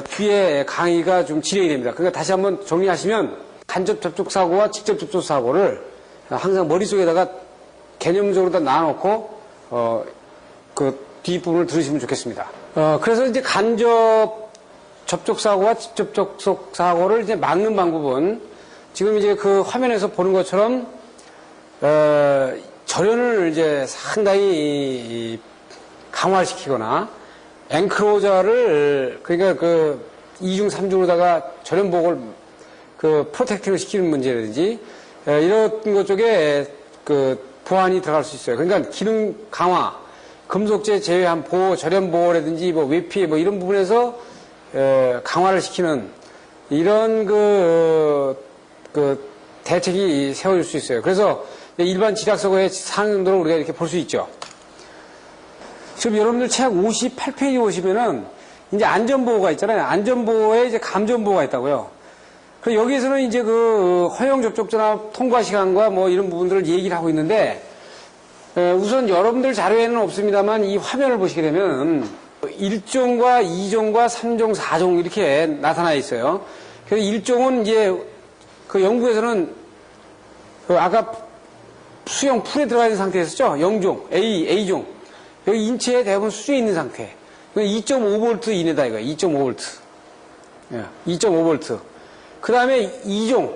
뒤에 강의가 좀 진행이 됩니다. 그러니까 다시 한번 정리하시면 간접 접촉 사고와 직접 접촉 사고를 항상 머릿속에다가 개념적으로 다 나눠놓고 그 뒷부분을 들으시면 좋겠습니다. 그래서 이제 간접 접촉 사고와 직접 접촉 사고를 이제 막는 방법은 지금 이제 그 화면에서 보는 것처럼 절연을 이제 상당히 강화시키거나 앵크로저를 그러니까 그 2중 3중으로다가 절연복을 그 프로텍팅을 시키는 문제라든지 이런 것 쪽에 그 보완이 들어갈 수 있어요. 그러니까 기능 강화, 금속재 제외한 보호, 절연보호라든지 뭐 외피 뭐 이런 부분에서 강화를 시키는 이런 그 대책이 세워질 수 있어요. 그래서 일반 지략서고의 상위 정도로 우리가 이렇게 볼 수 있죠. 지금 여러분들 책 58페이지 보시면은 이제 안전보호가 있잖아요. 안전보호에 이제 감전보호가 있다고요. 그래서 여기에서는 이제 그 허용 접촉전압 통과 시간과 뭐 이런 부분들을 얘기를 하고 있는데 우선 여러분들 자료에는 없습니다만 이 화면을 보시게 되면 1종과 2종과 3종, 4종 이렇게 나타나 있어요. 그래서 1종은 이제 그 연구에서는 그 아까 수용 풀에 들어가 있는 상태였었죠. 0종, A종. 여기 인체에 대부분 수중에 있는 상태. 2.5V 이내다 이거예요. 2.5V. 2.5V. 그 다음에 2종.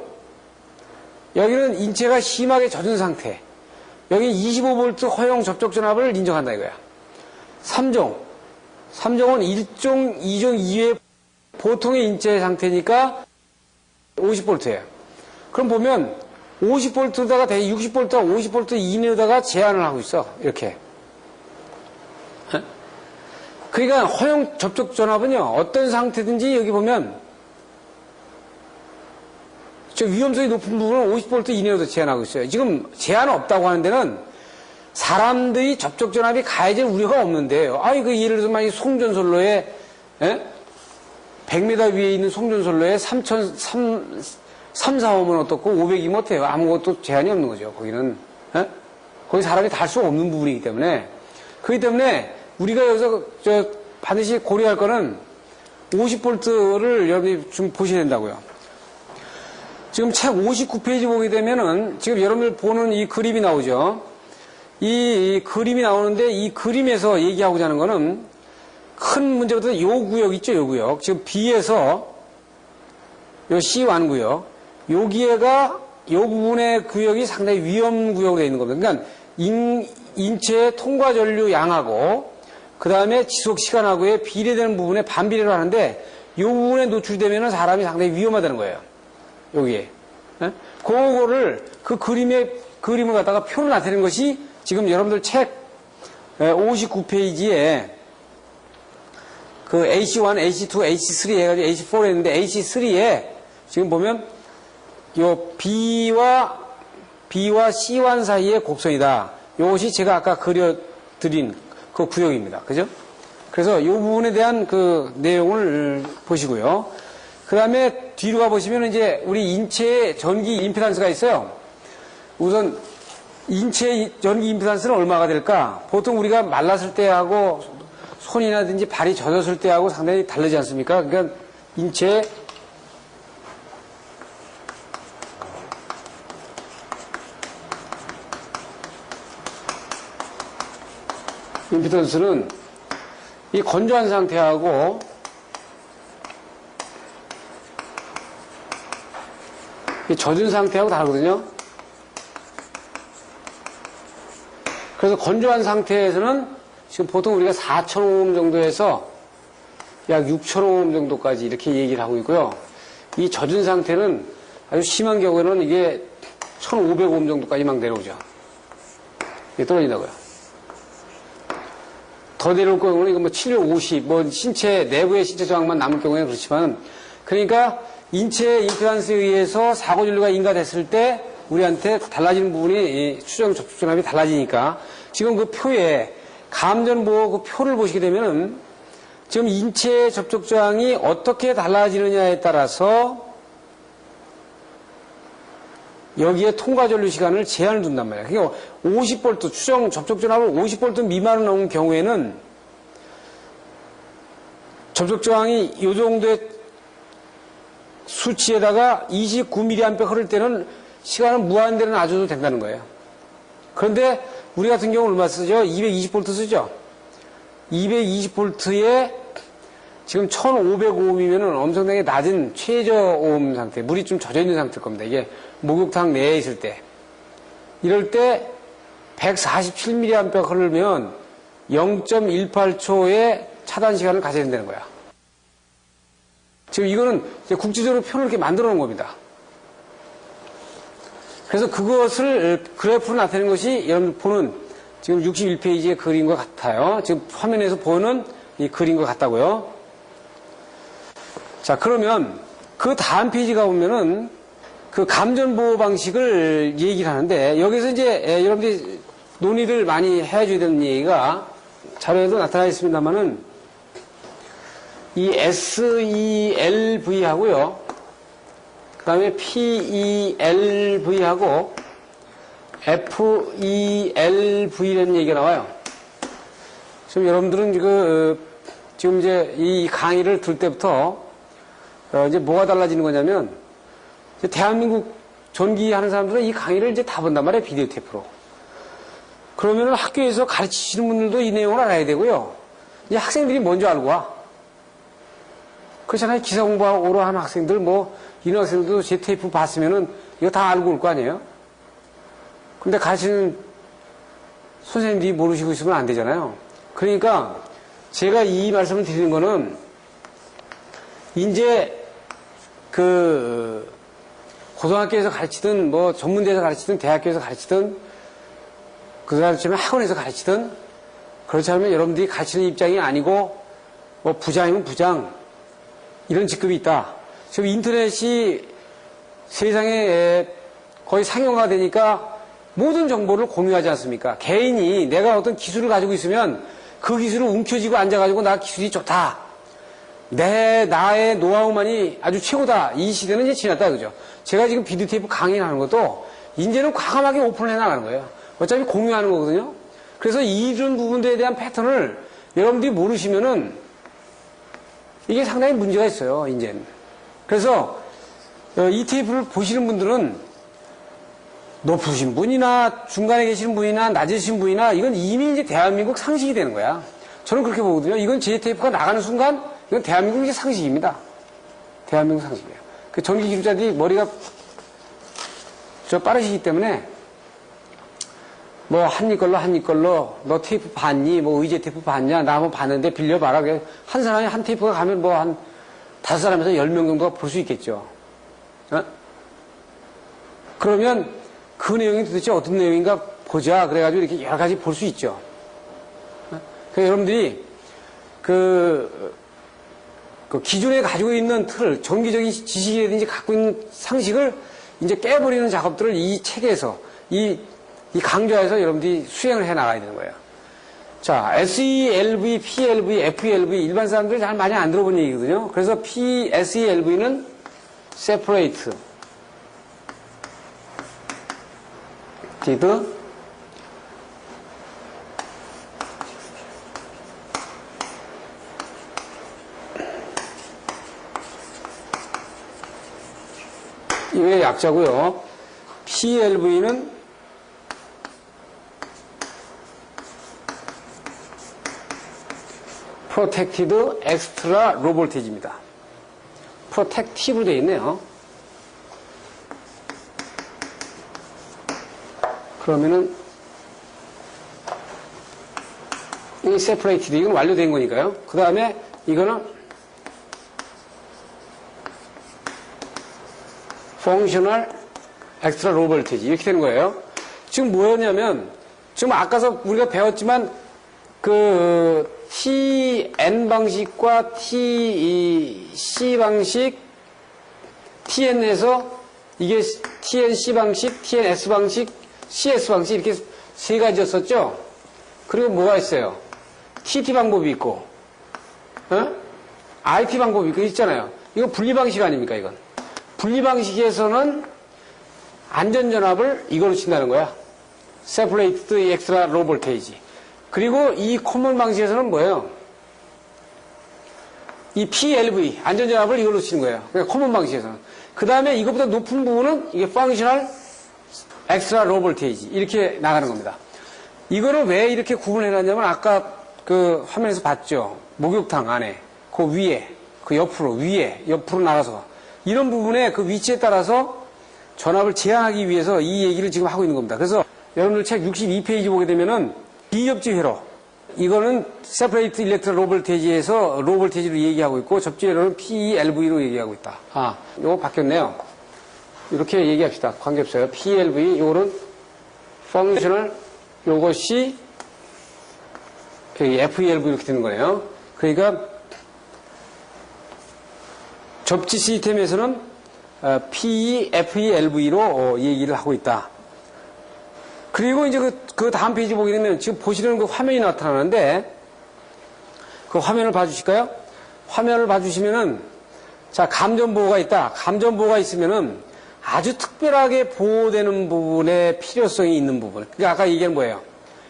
여기는 인체가 심하게 젖은 상태. 여기 25V 허용 접촉 전압을 인정한다 이거야. 3종. 3종은 1종, 2종 이외의 보통의 인체 상태니까 50V예요. 그럼 보면 50V다가 60V와 50V 이내로다가 제한을 하고 있어. 이렇게. 그러니까 허용 접촉 전압은요. 어떤 상태든지 여기 보면 저 위험성이 높은 부분은 50V 이내로도 제한하고 있어요. 지금 제한 없다고 하는 데는 사람들이 접촉 전압이 가해질 우려가 없는데요. 그 예를 들어서 만약 송전솔로에 100m 위에 있는 송전솔로에 3, 4호면 어떻고 500이면 어때요? 아무것도 제한이 없는 거죠. 거기는 거기 사람이 달 수 없는 부분이기 때문에 그렇기 때문에 우리가 여기서 반드시 고려할 거는 50V를 여러분이 좀 보셔야 된다고요. 지금 책 59페이지 보게 되면은 지금 여러분들 보는 이 그림이 나오죠. 이 그림이 나오는데 이 그림에서 얘기하고자 하는 거는 큰 문제보다 요 구역 있죠, 요 구역. 지금 B에서 요 C1 구역. 여기에가 요 부분의 구역이 상당히 위험 구역으로 되어 있는 겁니다. 그러니까 인체의 통과 전류 양하고 그 다음에 지속 시간하고의 비례되는 부분에 반비례를 하는데 이 부분에 노출되면 사람이 상당히 위험하다는 거예요. 여기에. 그거를 그 그림을 갖다가 표로 나타내는 것이 지금 여러분들 책 59페이지에 그 AC1, AC2, AC3 해가지고 AC4를 했는데 AC3에 지금 보면 요 B와 C1 사이의 곡선이다. 이것이 제가 아까 그려드린 그 구역입니다. 그죠? 그래서 이 부분에 대한 그 내용을 보시고요. 그 다음에 뒤로 가보시면 이제 우리 인체의 전기 임피던스가 있어요. 우선 인체의 전기 임피던스는 얼마가 될까? 보통 우리가 말랐을 때하고 손이라든지 발이 젖었을 때하고 상당히 다르지 않습니까? 그러니까 인체의 임피던스는 이 건조한 상태하고 이 젖은 상태하고 다르거든요. 그래서 건조한 상태에서는 지금 보통 우리가 4,000오hm 정도에서 약 6,000오hm 정도까지 이렇게 얘기를 하고 있고요. 이 젖은 상태는 아주 심한 경우에는 이게 1,500오hm 정도까지 막 내려오죠. 이게 떨어진다고요. 더 내려올 경우는 이거 뭐 750, 뭐 신체, 내부의 신체 저항만 남을 경우에는 그렇지만, 그러니까 인체의 임피던스에 의해서 사고전류가 인가됐을 때 우리한테 달라지는 부분이 추정 접촉 전압이 달라지니까 지금 그 표에 감전보호 그 표를 보시게 되면은 지금 인체의 접촉 저항이 어떻게 달라지느냐에 따라서 여기에 통과 전류 시간을 제한을 둔단 말이에요. 그러니까 50V 추정 접촉 전압을 50V 미만으로 나온 경우에는 접촉 저항이 이 정도의 수치에다가 29mA 흐를 때는 시간을 무한대로 놔줘도 된다는 거예요. 그런데 우리 같은 경우는 얼마 쓰죠? 220V 쓰죠? 220V에 지금 1500ohm이면 엄청나게 낮은 최저 오hm 상태, 물이 좀 젖어 있는 상태일 겁니다. 이게 목욕탕 내에 있을 때. 이럴 때 147mA 흐르면 0.18초의 차단 시간을 가져야 된다는 거야. 지금 이거는 국제적으로 표를 이렇게 만들어 놓은 겁니다. 그래서 그것을 그래프로 나타내는 것이 여러분 보는 지금 61페이지의 그림과 같아요. 지금 화면에서 보는 이 그림과 같다고요. 자, 그러면 그 다음 페이지 가보면은 그 감전보호 방식을 얘기를 하는데 여기서 이제 여러분들이 논의를 많이 해줘야 되는 얘기가 자료에도 나타나 있습니다만은 이 SELV 하고요. 그 다음에 PELV 하고 FELV라는 얘기가 나와요. 지금 여러분들은 지금 이제 이 강의를 들 때부터 이제 뭐가 달라지는 거냐면 이제 대한민국 전기 하는 사람들은 이 강의를 이제 다 본단 말이에요. 비디오 테이프로. 그러면은 학교에서 가르치시는 분들도 이 내용을 알아야 되고요. 이제 학생들이 먼저 알고 와. 그렇잖아요. 기사 공부하러 하는 학생들 이런 학생들도 제 테이프 봤으면은 이거 다 알고 올 거 아니에요. 근데 가르치는 선생님들이 모르시고 있으면 안 되잖아요. 그러니까 제가 이 말씀을 드리는 거는 이제 고등학교에서 가르치든 전문대에서 가르치든 대학교에서 가르치든 그렇지만 학원에서 가르치든 그렇지 않으면 여러분들이 가르치는 입장이 아니고 부장이면 부장 이런 직급이 있다. 지금 인터넷이 세상에 거의 상용화가 되니까 모든 정보를 공유하지 않습니까? 개인이 내가 어떤 기술을 가지고 있으면 그 기술을 움켜쥐고 앉아가지고 나 기술이 좋다. 나의 노하우만이 아주 최고다. 이 시대는 이제 지났다. 그죠? 제가 지금 비디오 테이프 강의하는 것도 이제는 과감하게 오픈을 해 나가는 거예요. 어차피 공유하는 거거든요. 그래서 이런 부분들에 대한 패턴을 여러분들이 모르시면은 이게 상당히 문제가 있어요. 이제는. 그래서 이 테이프를 보시는 분들은 높으신 분이나 중간에 계시는 분이나 낮으신 분이나 이건 이미 이제 대한민국 상식이 되는 거야. 저는 그렇게 보거든요. 이건 제 테이프가 나가는 순간 이건 대한민국의 상식입니다. 대한민국 상식이에요. 그 전기 기술자들이 머리가 빠르시기 때문에 한입 걸로 너 테이프 봤니? 의제 테이프 봤냐? 나 한번 봤는데 빌려봐라. 한 사람이 한 테이프가 가면 한 5사람에서 10명 정도가 볼 수 있겠죠. 그러면 그 내용이 도대체 어떤 내용인가 보자. 그래가지고 이렇게 여러 가지 볼 수 있죠. 그러니까 여러분들이 기존에 가지고 있는 틀을, 전기적인 지식이라든지 갖고 있는 상식을 이제 깨버리는 작업들을 이 책에서, 이 강좌에서 여러분들이 수행을 해 나가야 되는 거예요. 자, SELV, PLV, FELV, 일반 사람들이 잘 많이 안 들어본 얘기거든요. 그래서 SELV는 separate, 이게 약자고요. PLV는 Protected Extra Low Voltage입니다. Protective로 되어 있네요. 그러면은 이 Separated, 이건 완료된 거니까요. 그 다음에 이거는 Functional Extra Low Voltage 이렇게 되는 거예요. 지금 뭐였냐면 지금 아까서 우리가 배웠지만 TN 방식과 TC 방식, TN에서 이게 TNC 방식, TNS 방식, CS 방식 이렇게 세 가지였었죠. 그리고 뭐가 있어요? TT 방법이 있고, IT 방법이 있고 있잖아요. 이거 분리 방식 아닙니까, 이건? 분리 방식에서는 안전전압을 이걸로 친다는 거야. Separated Extra Low Voltage. 그리고 이 코먼 방식에서는 뭐예요? 이 PLV, 안전전압을 이걸로 치는 거예요. 그러니까 코먼 방식에서는. 그 다음에 이것보다 높은 부분은 이게 Functional Extra Low Voltage. 이렇게 나가는 겁니다. 이거를 왜 이렇게 구분해놨냐면 아까 그 화면에서 봤죠. 목욕탕 안에, 그 위에, 그 옆으로, 위에, 옆으로 나가서. 이런 부분에 그 위치에 따라서 전압을 제한하기 위해서 이 얘기를 지금 하고 있는 겁니다. 그래서 여러분들 책 62페이지 보게 되면은 비접지 회로. 이거는 Separate Electric Low Voltage에서 Low Voltage로 얘기하고 있고 접지 회로는 PELV로 얘기하고 있다. 아, 요거 바뀌었네요. 이렇게 얘기합시다. 관계없어요. PLV, 요거는 Functional, 요것이 FELV 이렇게 되는 거네요. 그러니까 접지 시스템에서는 PEFELV로 얘기를 하고 있다. 그리고 이제 그 다음 페이지 보게 되면 지금 보시는 그 화면이 나타나는데 그 화면을 봐주실까요? 화면을 봐주시면은 자, 감전보호가 있다. 감전보호가 있으면은 아주 특별하게 보호되는 부분에 필요성이 있는 부분. 그러니까 아까 얘기한 뭐예요?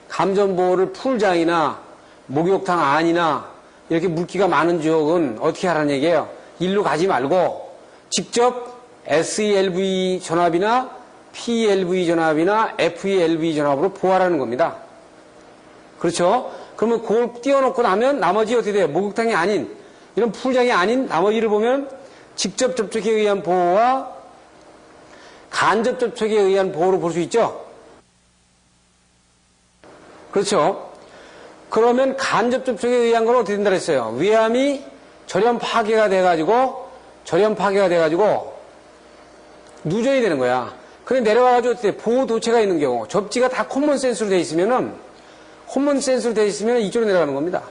감전보호를 풀장이나 목욕탕 안이나 이렇게 물기가 많은 지역은 어떻게 하라는 얘기예요? 일로 가지 말고 직접 SELV 전압이나 PLV 전압이나 FELV 전압으로 보호하라는 겁니다. 그렇죠? 그러면 그걸 띄워놓고 나면 나머지 어떻게 돼요? 목욕탕이 아닌 이런 풀장이 아닌 나머지를 보면 직접 접촉에 의한 보호와 간접 접촉에 의한 보호로 볼 수 있죠? 그렇죠? 그러면 간접 접촉에 의한 건 어떻게 된다 그랬어요? 외암이 절연 파괴가 돼가지고 누전이 되는 거야. 근데 내려와가지고 어떻게 보호 도체가 있는 경우 접지가 다 코먼 센스로 돼 있으면은 이쪽으로 내려가는 겁니다.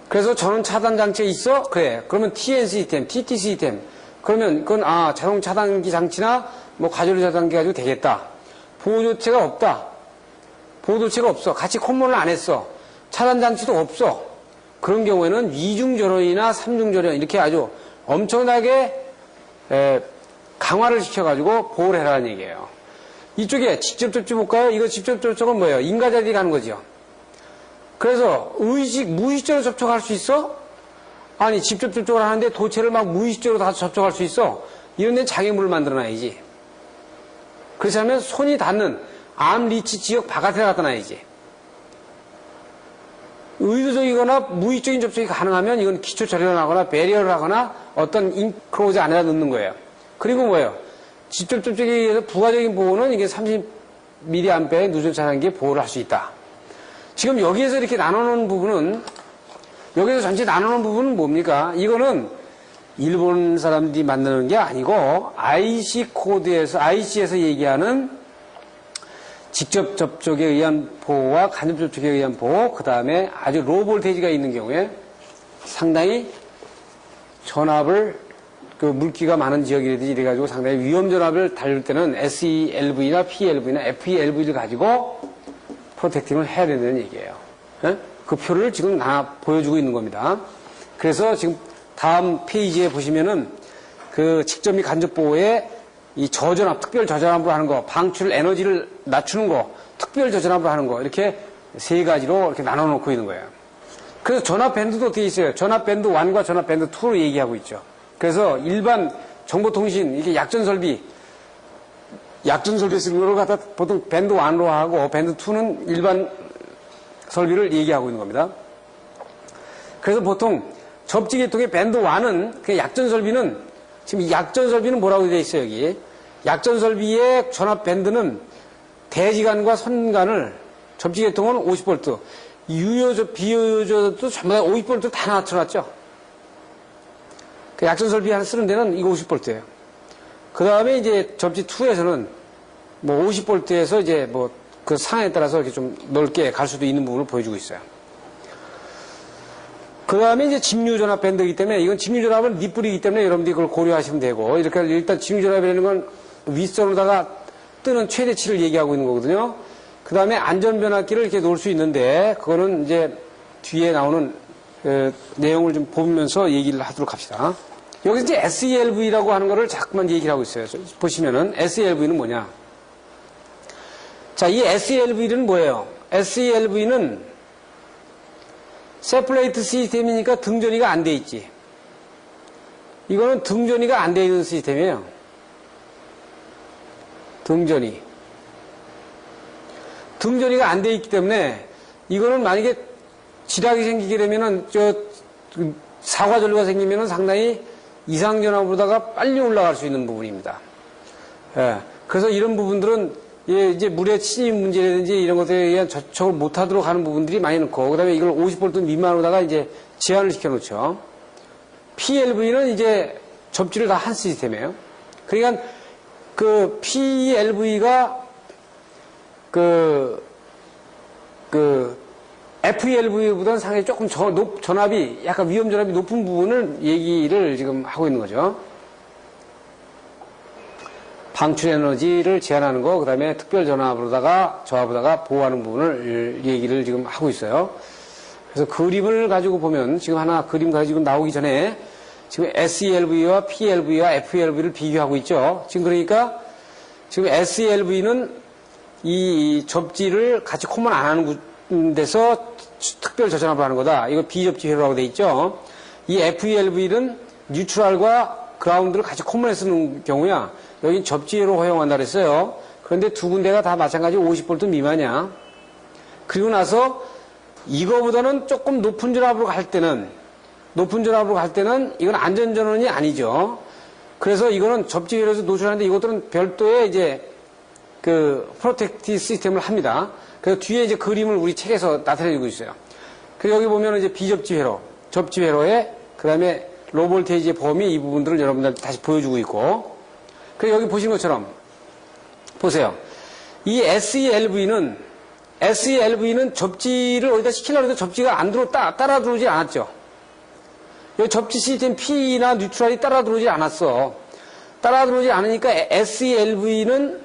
그래서 전원 차단 장치가 있어? 그래. 그러면 TN 시스템, TT 시스템. 그러면 그건 자동 차단기 장치나 뭐 과전류 차단기 가지고 되겠다. 보호 조치가 없다. 보호 조치가 없어. 같이 콤몬을 안 했어. 차단 장치도 없어. 그런 경우에는 2중 전원이나 3중 전원 이렇게 아주 엄청나게 강화를 시켜가지고 보호를 해라는 얘기예요. 이쪽에 직접 접촉 볼까요? 이거 직접 접촉은 뭐예요? 인가자들이 가는 거죠. 그래서 무의식적으로 접촉할 수 있어? 아니, 직접 접촉을 하는데 도체를 막 무의식적으로 다 접촉할 수 있어? 이런 데는 장애물을 만들어놔야지. 그렇지 않으면 손이 닿는 암 리치 지역 바깥에 갖다 놔야지. 의도적이거나 무의식적인 접촉이 가능하면 이건 기초 절연을 하거나 배리어를 하거나 어떤 인크로즈 안에다 넣는 거예요. 그리고 뭐예요? 직접 접촉에 의해서 부가적인 보호는 이게 30mA의 누전 차단기에 보호를 할 수 있다. 지금 여기에서 이렇게 나눠놓은 부분은 여기서 전체 나누는 부분은 뭡니까? 이거는 일본 사람들이 만드는 게 아니고 IC 코드에서 IC에서 얘기하는 직접 접촉에 의한 보호와 간접 접촉에 의한 보호, 그 다음에 아주 로우 볼테이지가 있는 경우에 상당히 전압을 그 물기가 많은 지역이라든지 이래가지고 상당히 위험 전압을 다룰 때는 SELV나 PLV나 FELV를 가지고 프로텍팅을 해야 된다는 얘기예요. 예? 그 표를 지금 보여주고 있는 겁니다. 그래서 지금 다음 페이지에 보시면은 그 직접 및 간접 보호에 이 저전압, 특별 저전압으로 하는 거, 방출 에너지를 낮추는 거, 특별 저전압으로 하는 거, 이렇게 세 가지로 이렇게 나눠 놓고 있는 거예요. 그래서 전압 밴드도 어떻게 있어요? 전압 밴드 1과 전압 밴드 2로 얘기하고 있죠. 그래서 일반 정보통신, 이게 약전 설비 쓰는 걸 갖다 보통 밴드 1로 하고 밴드 2는 일반 설비를 얘기하고 있는 겁니다. 그래서 보통 접지 계통의 밴드 1은 그 약전 설비는 지금 이 약전 설비는 뭐라고 되어 있어요, 여기. 약전 설비의 전압 밴드는 대지간과 선간을 접지 계통은 50V, 유효조, 비유효조도 전부 다 50V 다 낮춰놨죠. 그 약전 설비 하나 쓰는 데는 이거 50V예요. 그 다음에 이제 접지 2에서는 뭐 50V에서 이제 뭐 그 상황에 따라서 이렇게 좀 넓게 갈 수도 있는 부분을 보여주고 있어요. 그 다음에 이제 직류전압 밴드이기 때문에 이건 직류전압은 니뿔이기 때문에 여러분들이 그걸 고려하시면 되고 이렇게 일단 직류전압이라는 건 윗선으로다가 뜨는 최대치를 얘기하고 있는 거거든요. 그 다음에 안전변압기를 이렇게 놓을 수 있는데 그거는 이제 뒤에 나오는 내용을 좀 보면서 얘기를 하도록 합시다. 여기 이제 SELV라고 하는 거를 자꾸만 얘기를 하고 있어요. 보시면은 SELV는 뭐냐? 자, 이 SELV는 뭐예요? SELV는 세플레이트 시스템이니까 등전이가 안 돼 있지. 이거는 등전이가 안 돼 있는 시스템이에요. 등전이가 안 돼 있기 때문에 이거는 만약에 지락이 생기게 되면은 사과전류가 생기면은 상당히 이상전압으로다가 빨리 올라갈 수 있는 부분입니다. 예. 그래서 이런 부분들은 이제 물의 침입 문제라든지 이런 것들에 의한 저촉을 못하도록 하는 부분들이 많이 넣고, 그 다음에 이걸 50V 미만으로다가 이제 제한을 시켜놓죠. PLV는 이제 접지를 다 한 시스템이에요. 그러니까 그 PLV가 FELV보다는 상당히 조금 전압이, 약간 위험 전압이 높은 부분을 얘기를 지금 하고 있는 거죠. 방출 에너지를 제한하는 거, 그 다음에 특별 저압으로다가 보호하는 부분을 얘기를 지금 하고 있어요. 그래서 그림을 가지고 보면, 지금 하나 그림 가지고 나오기 전에, 지금 SELV와 PLV와 FELV를 비교하고 있죠. 지금 그러니까, 지금 SELV는 이 접지를 같이 코먼 안 하는 데서 특별 저전압을 하는 거다. 이거 비접지 회로라고 돼 있죠. 이 FELV는 뉴트럴과 그라운드를 같이 코먼에 쓰는 경우야. 여긴 접지회로 허용한다 그랬어요. 그런데 두 군데가 다 마찬가지 50V 미만이야. 그리고 나서 이거보다는 조금 높은 전압으로 갈 때는 이건 안전전원이 아니죠. 그래서 이거는 접지회로에서 노출하는데 이것들은 별도의 이제 그 프로텍티 시스템을 합니다. 그래서 뒤에 이제 그림을 우리 책에서 나타내주고 있어요. 그리고 여기 보면 이제 비접지회로, 접지회로에 그 다음에 로볼테이지의 범위 이 부분들을 여러분들한테 다시 보여주고 있고, 그리고 여기 보시는 것처럼 보세요. 이 SELV는 접지를 어디다 시키려고 해도 접지가 안 따라 들어오지 않았죠. 여기 접지 시스템 P나 뉴트럴이 따라 들어오지 않았어. 따라 들어오지 않으니까 SELV는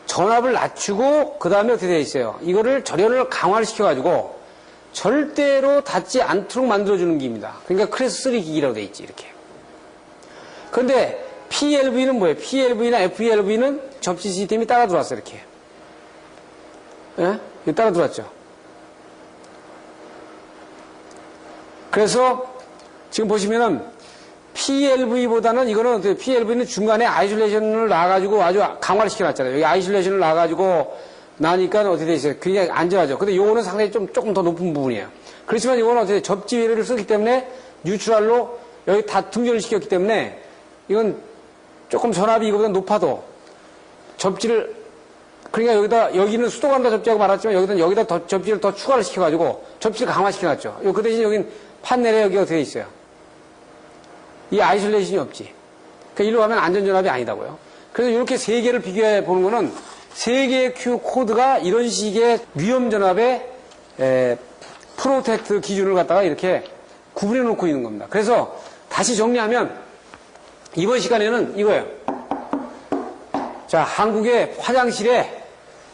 전압을 낮추고 그 다음에 어떻게 되어 있어요? 이거를 절연을 강화를 시켜가지고 절대로 닿지 않도록 만들어주는 기입니다. 그러니까 클래스 3 기기라고 되어 있지 이렇게. 그런데 PLV는 뭐예요? PLV나 FELV는 접지 시스템이 따라 들어왔어요 이렇게. 예? 따라 들어왔죠. 그래서 지금 보시면은 PLV보다는 이거는 PLV는 중간에 아이솔레이션을 놔가지고 아주 강화를 시켜놨잖아요. 여기 아이솔레이션을 놔가지고 나니까 어떻게 돼 있어요? 굉장히 안전하죠. 근데 요거는 상당히 조금 더 높은 부분이에요. 그렇지만 이거는 어떻게 접지회로를 쓰기 때문에 뉴트럴로 여기 다 등전을 시켰기 때문에 이건 조금 전압이 이거보다 높아도 접지를, 그러니까 여기는 수도감다 접지하고 말았지만 여기다 더 접지를 더 추가를 시켜가지고 접지를 강화시켜놨죠. 그 대신 여긴 판넬에 여기 어떻게 돼 있어요? 이 아이솔레이션이 없지. 그러니까 일로 가면 안전전압이 아니다고요. 그래서 이렇게 세 개를 비교해 보는 거는 세 개의 Q 코드가 이런 식의 위험전압의 프로텍트 기준을 갖다가 이렇게 구분해 놓고 있는 겁니다. 그래서 다시 정리하면 이번 시간에는 이거예요. 자, 한국의 화장실에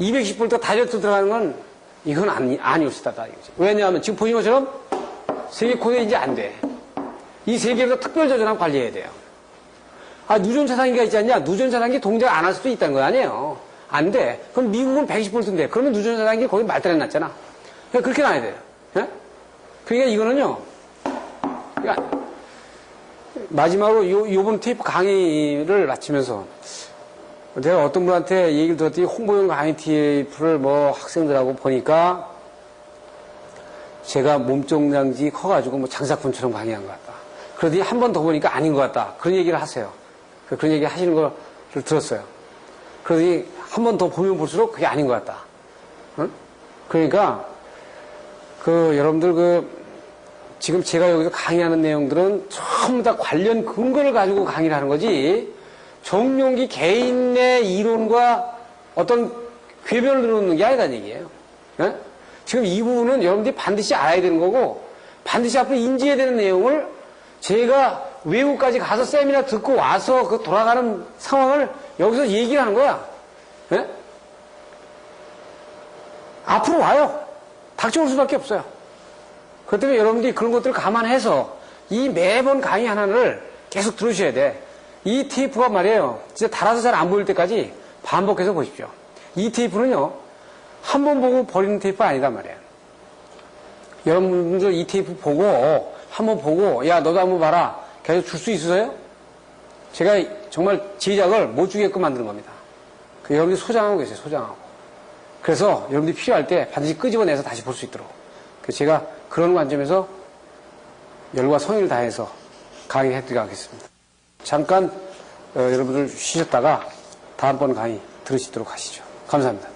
210V 다이렉트 들어가는 건 이건 아니었다. 왜냐하면 지금 보신 것처럼 세 개 코드에 이제 안 돼. 이 세 개에서 특별 저전압 관리해야 돼요. 누전 차단기가 있지 않냐? 누전 차단기 동작 안 할 수도 있다는 거 아니에요. 안 돼. 그럼 미국은 120V인데, 그러면 누전 차단기 거기 말단에 놨잖아. 그러니까 그렇게 놔야 돼요. 예? 그러니까 이거는요, 그러니까 마지막으로 요번 테이프 강의를 마치면서 내가 어떤 분한테 얘기를 들었더니 홍보용 강의 테이프를 뭐 학생들하고 보니까 제가 몸종량지 커가지고 뭐 장사꾼처럼 강의한 것 같다. 그러더니 한 번 더 보니까 아닌 것 같다. 그런 얘기를 하세요. 그런 얘기 하시는 걸 들었어요. 그러더니 한 번 더 보면 볼수록 그게 아닌 것 같다. 응? 그러니까 여러분들 지금 제가 여기서 강의하는 내용들은 전부 다 관련 근거를 가지고 강의를 하는 거지, 정용기 개인의 이론과 어떤 궤변을 넣는 게 아니라는 얘기예요. 네? 지금 이 부분은 여러분들이 반드시 알아야 되는 거고, 반드시 앞으로 인지해야 되는 내용을 제가 외국까지 가서 세미나 듣고 와서 그 돌아가는 상황을 여기서 얘기를 하는 거야. 네? 앞으로 와요. 닥쳐올 수밖에 없어요. 그렇기 때문에 여러분들이 그런 것들을 감안해서 이 매번 강의 하나를 계속 들으셔야 돼. 이 테이프가 말이에요. 진짜 달아서 잘 안 보일 때까지 반복해서 보십시오. 이 테이프는요, 한 번 보고 버리는 테이프가 아니다 말이에요. 여러분들 이 테이프 보고, 한번 보고, 야, 너도 한번 봐라. 계속 줄 수 있으세요? 제가 정말 제작을 못 주게끔 만드는 겁니다. 여러분들이 소장하고 계세요, 소장하고. 그래서 여러분들이 필요할 때 반드시 끄집어내서 다시 볼 수 있도록. 그래서 제가 그런 관점에서 열과 성의를 다해서 강의해드리도록 하겠습니다. 잠깐 여러분들 쉬셨다가 다음번 강의 들으시도록 하시죠. 감사합니다.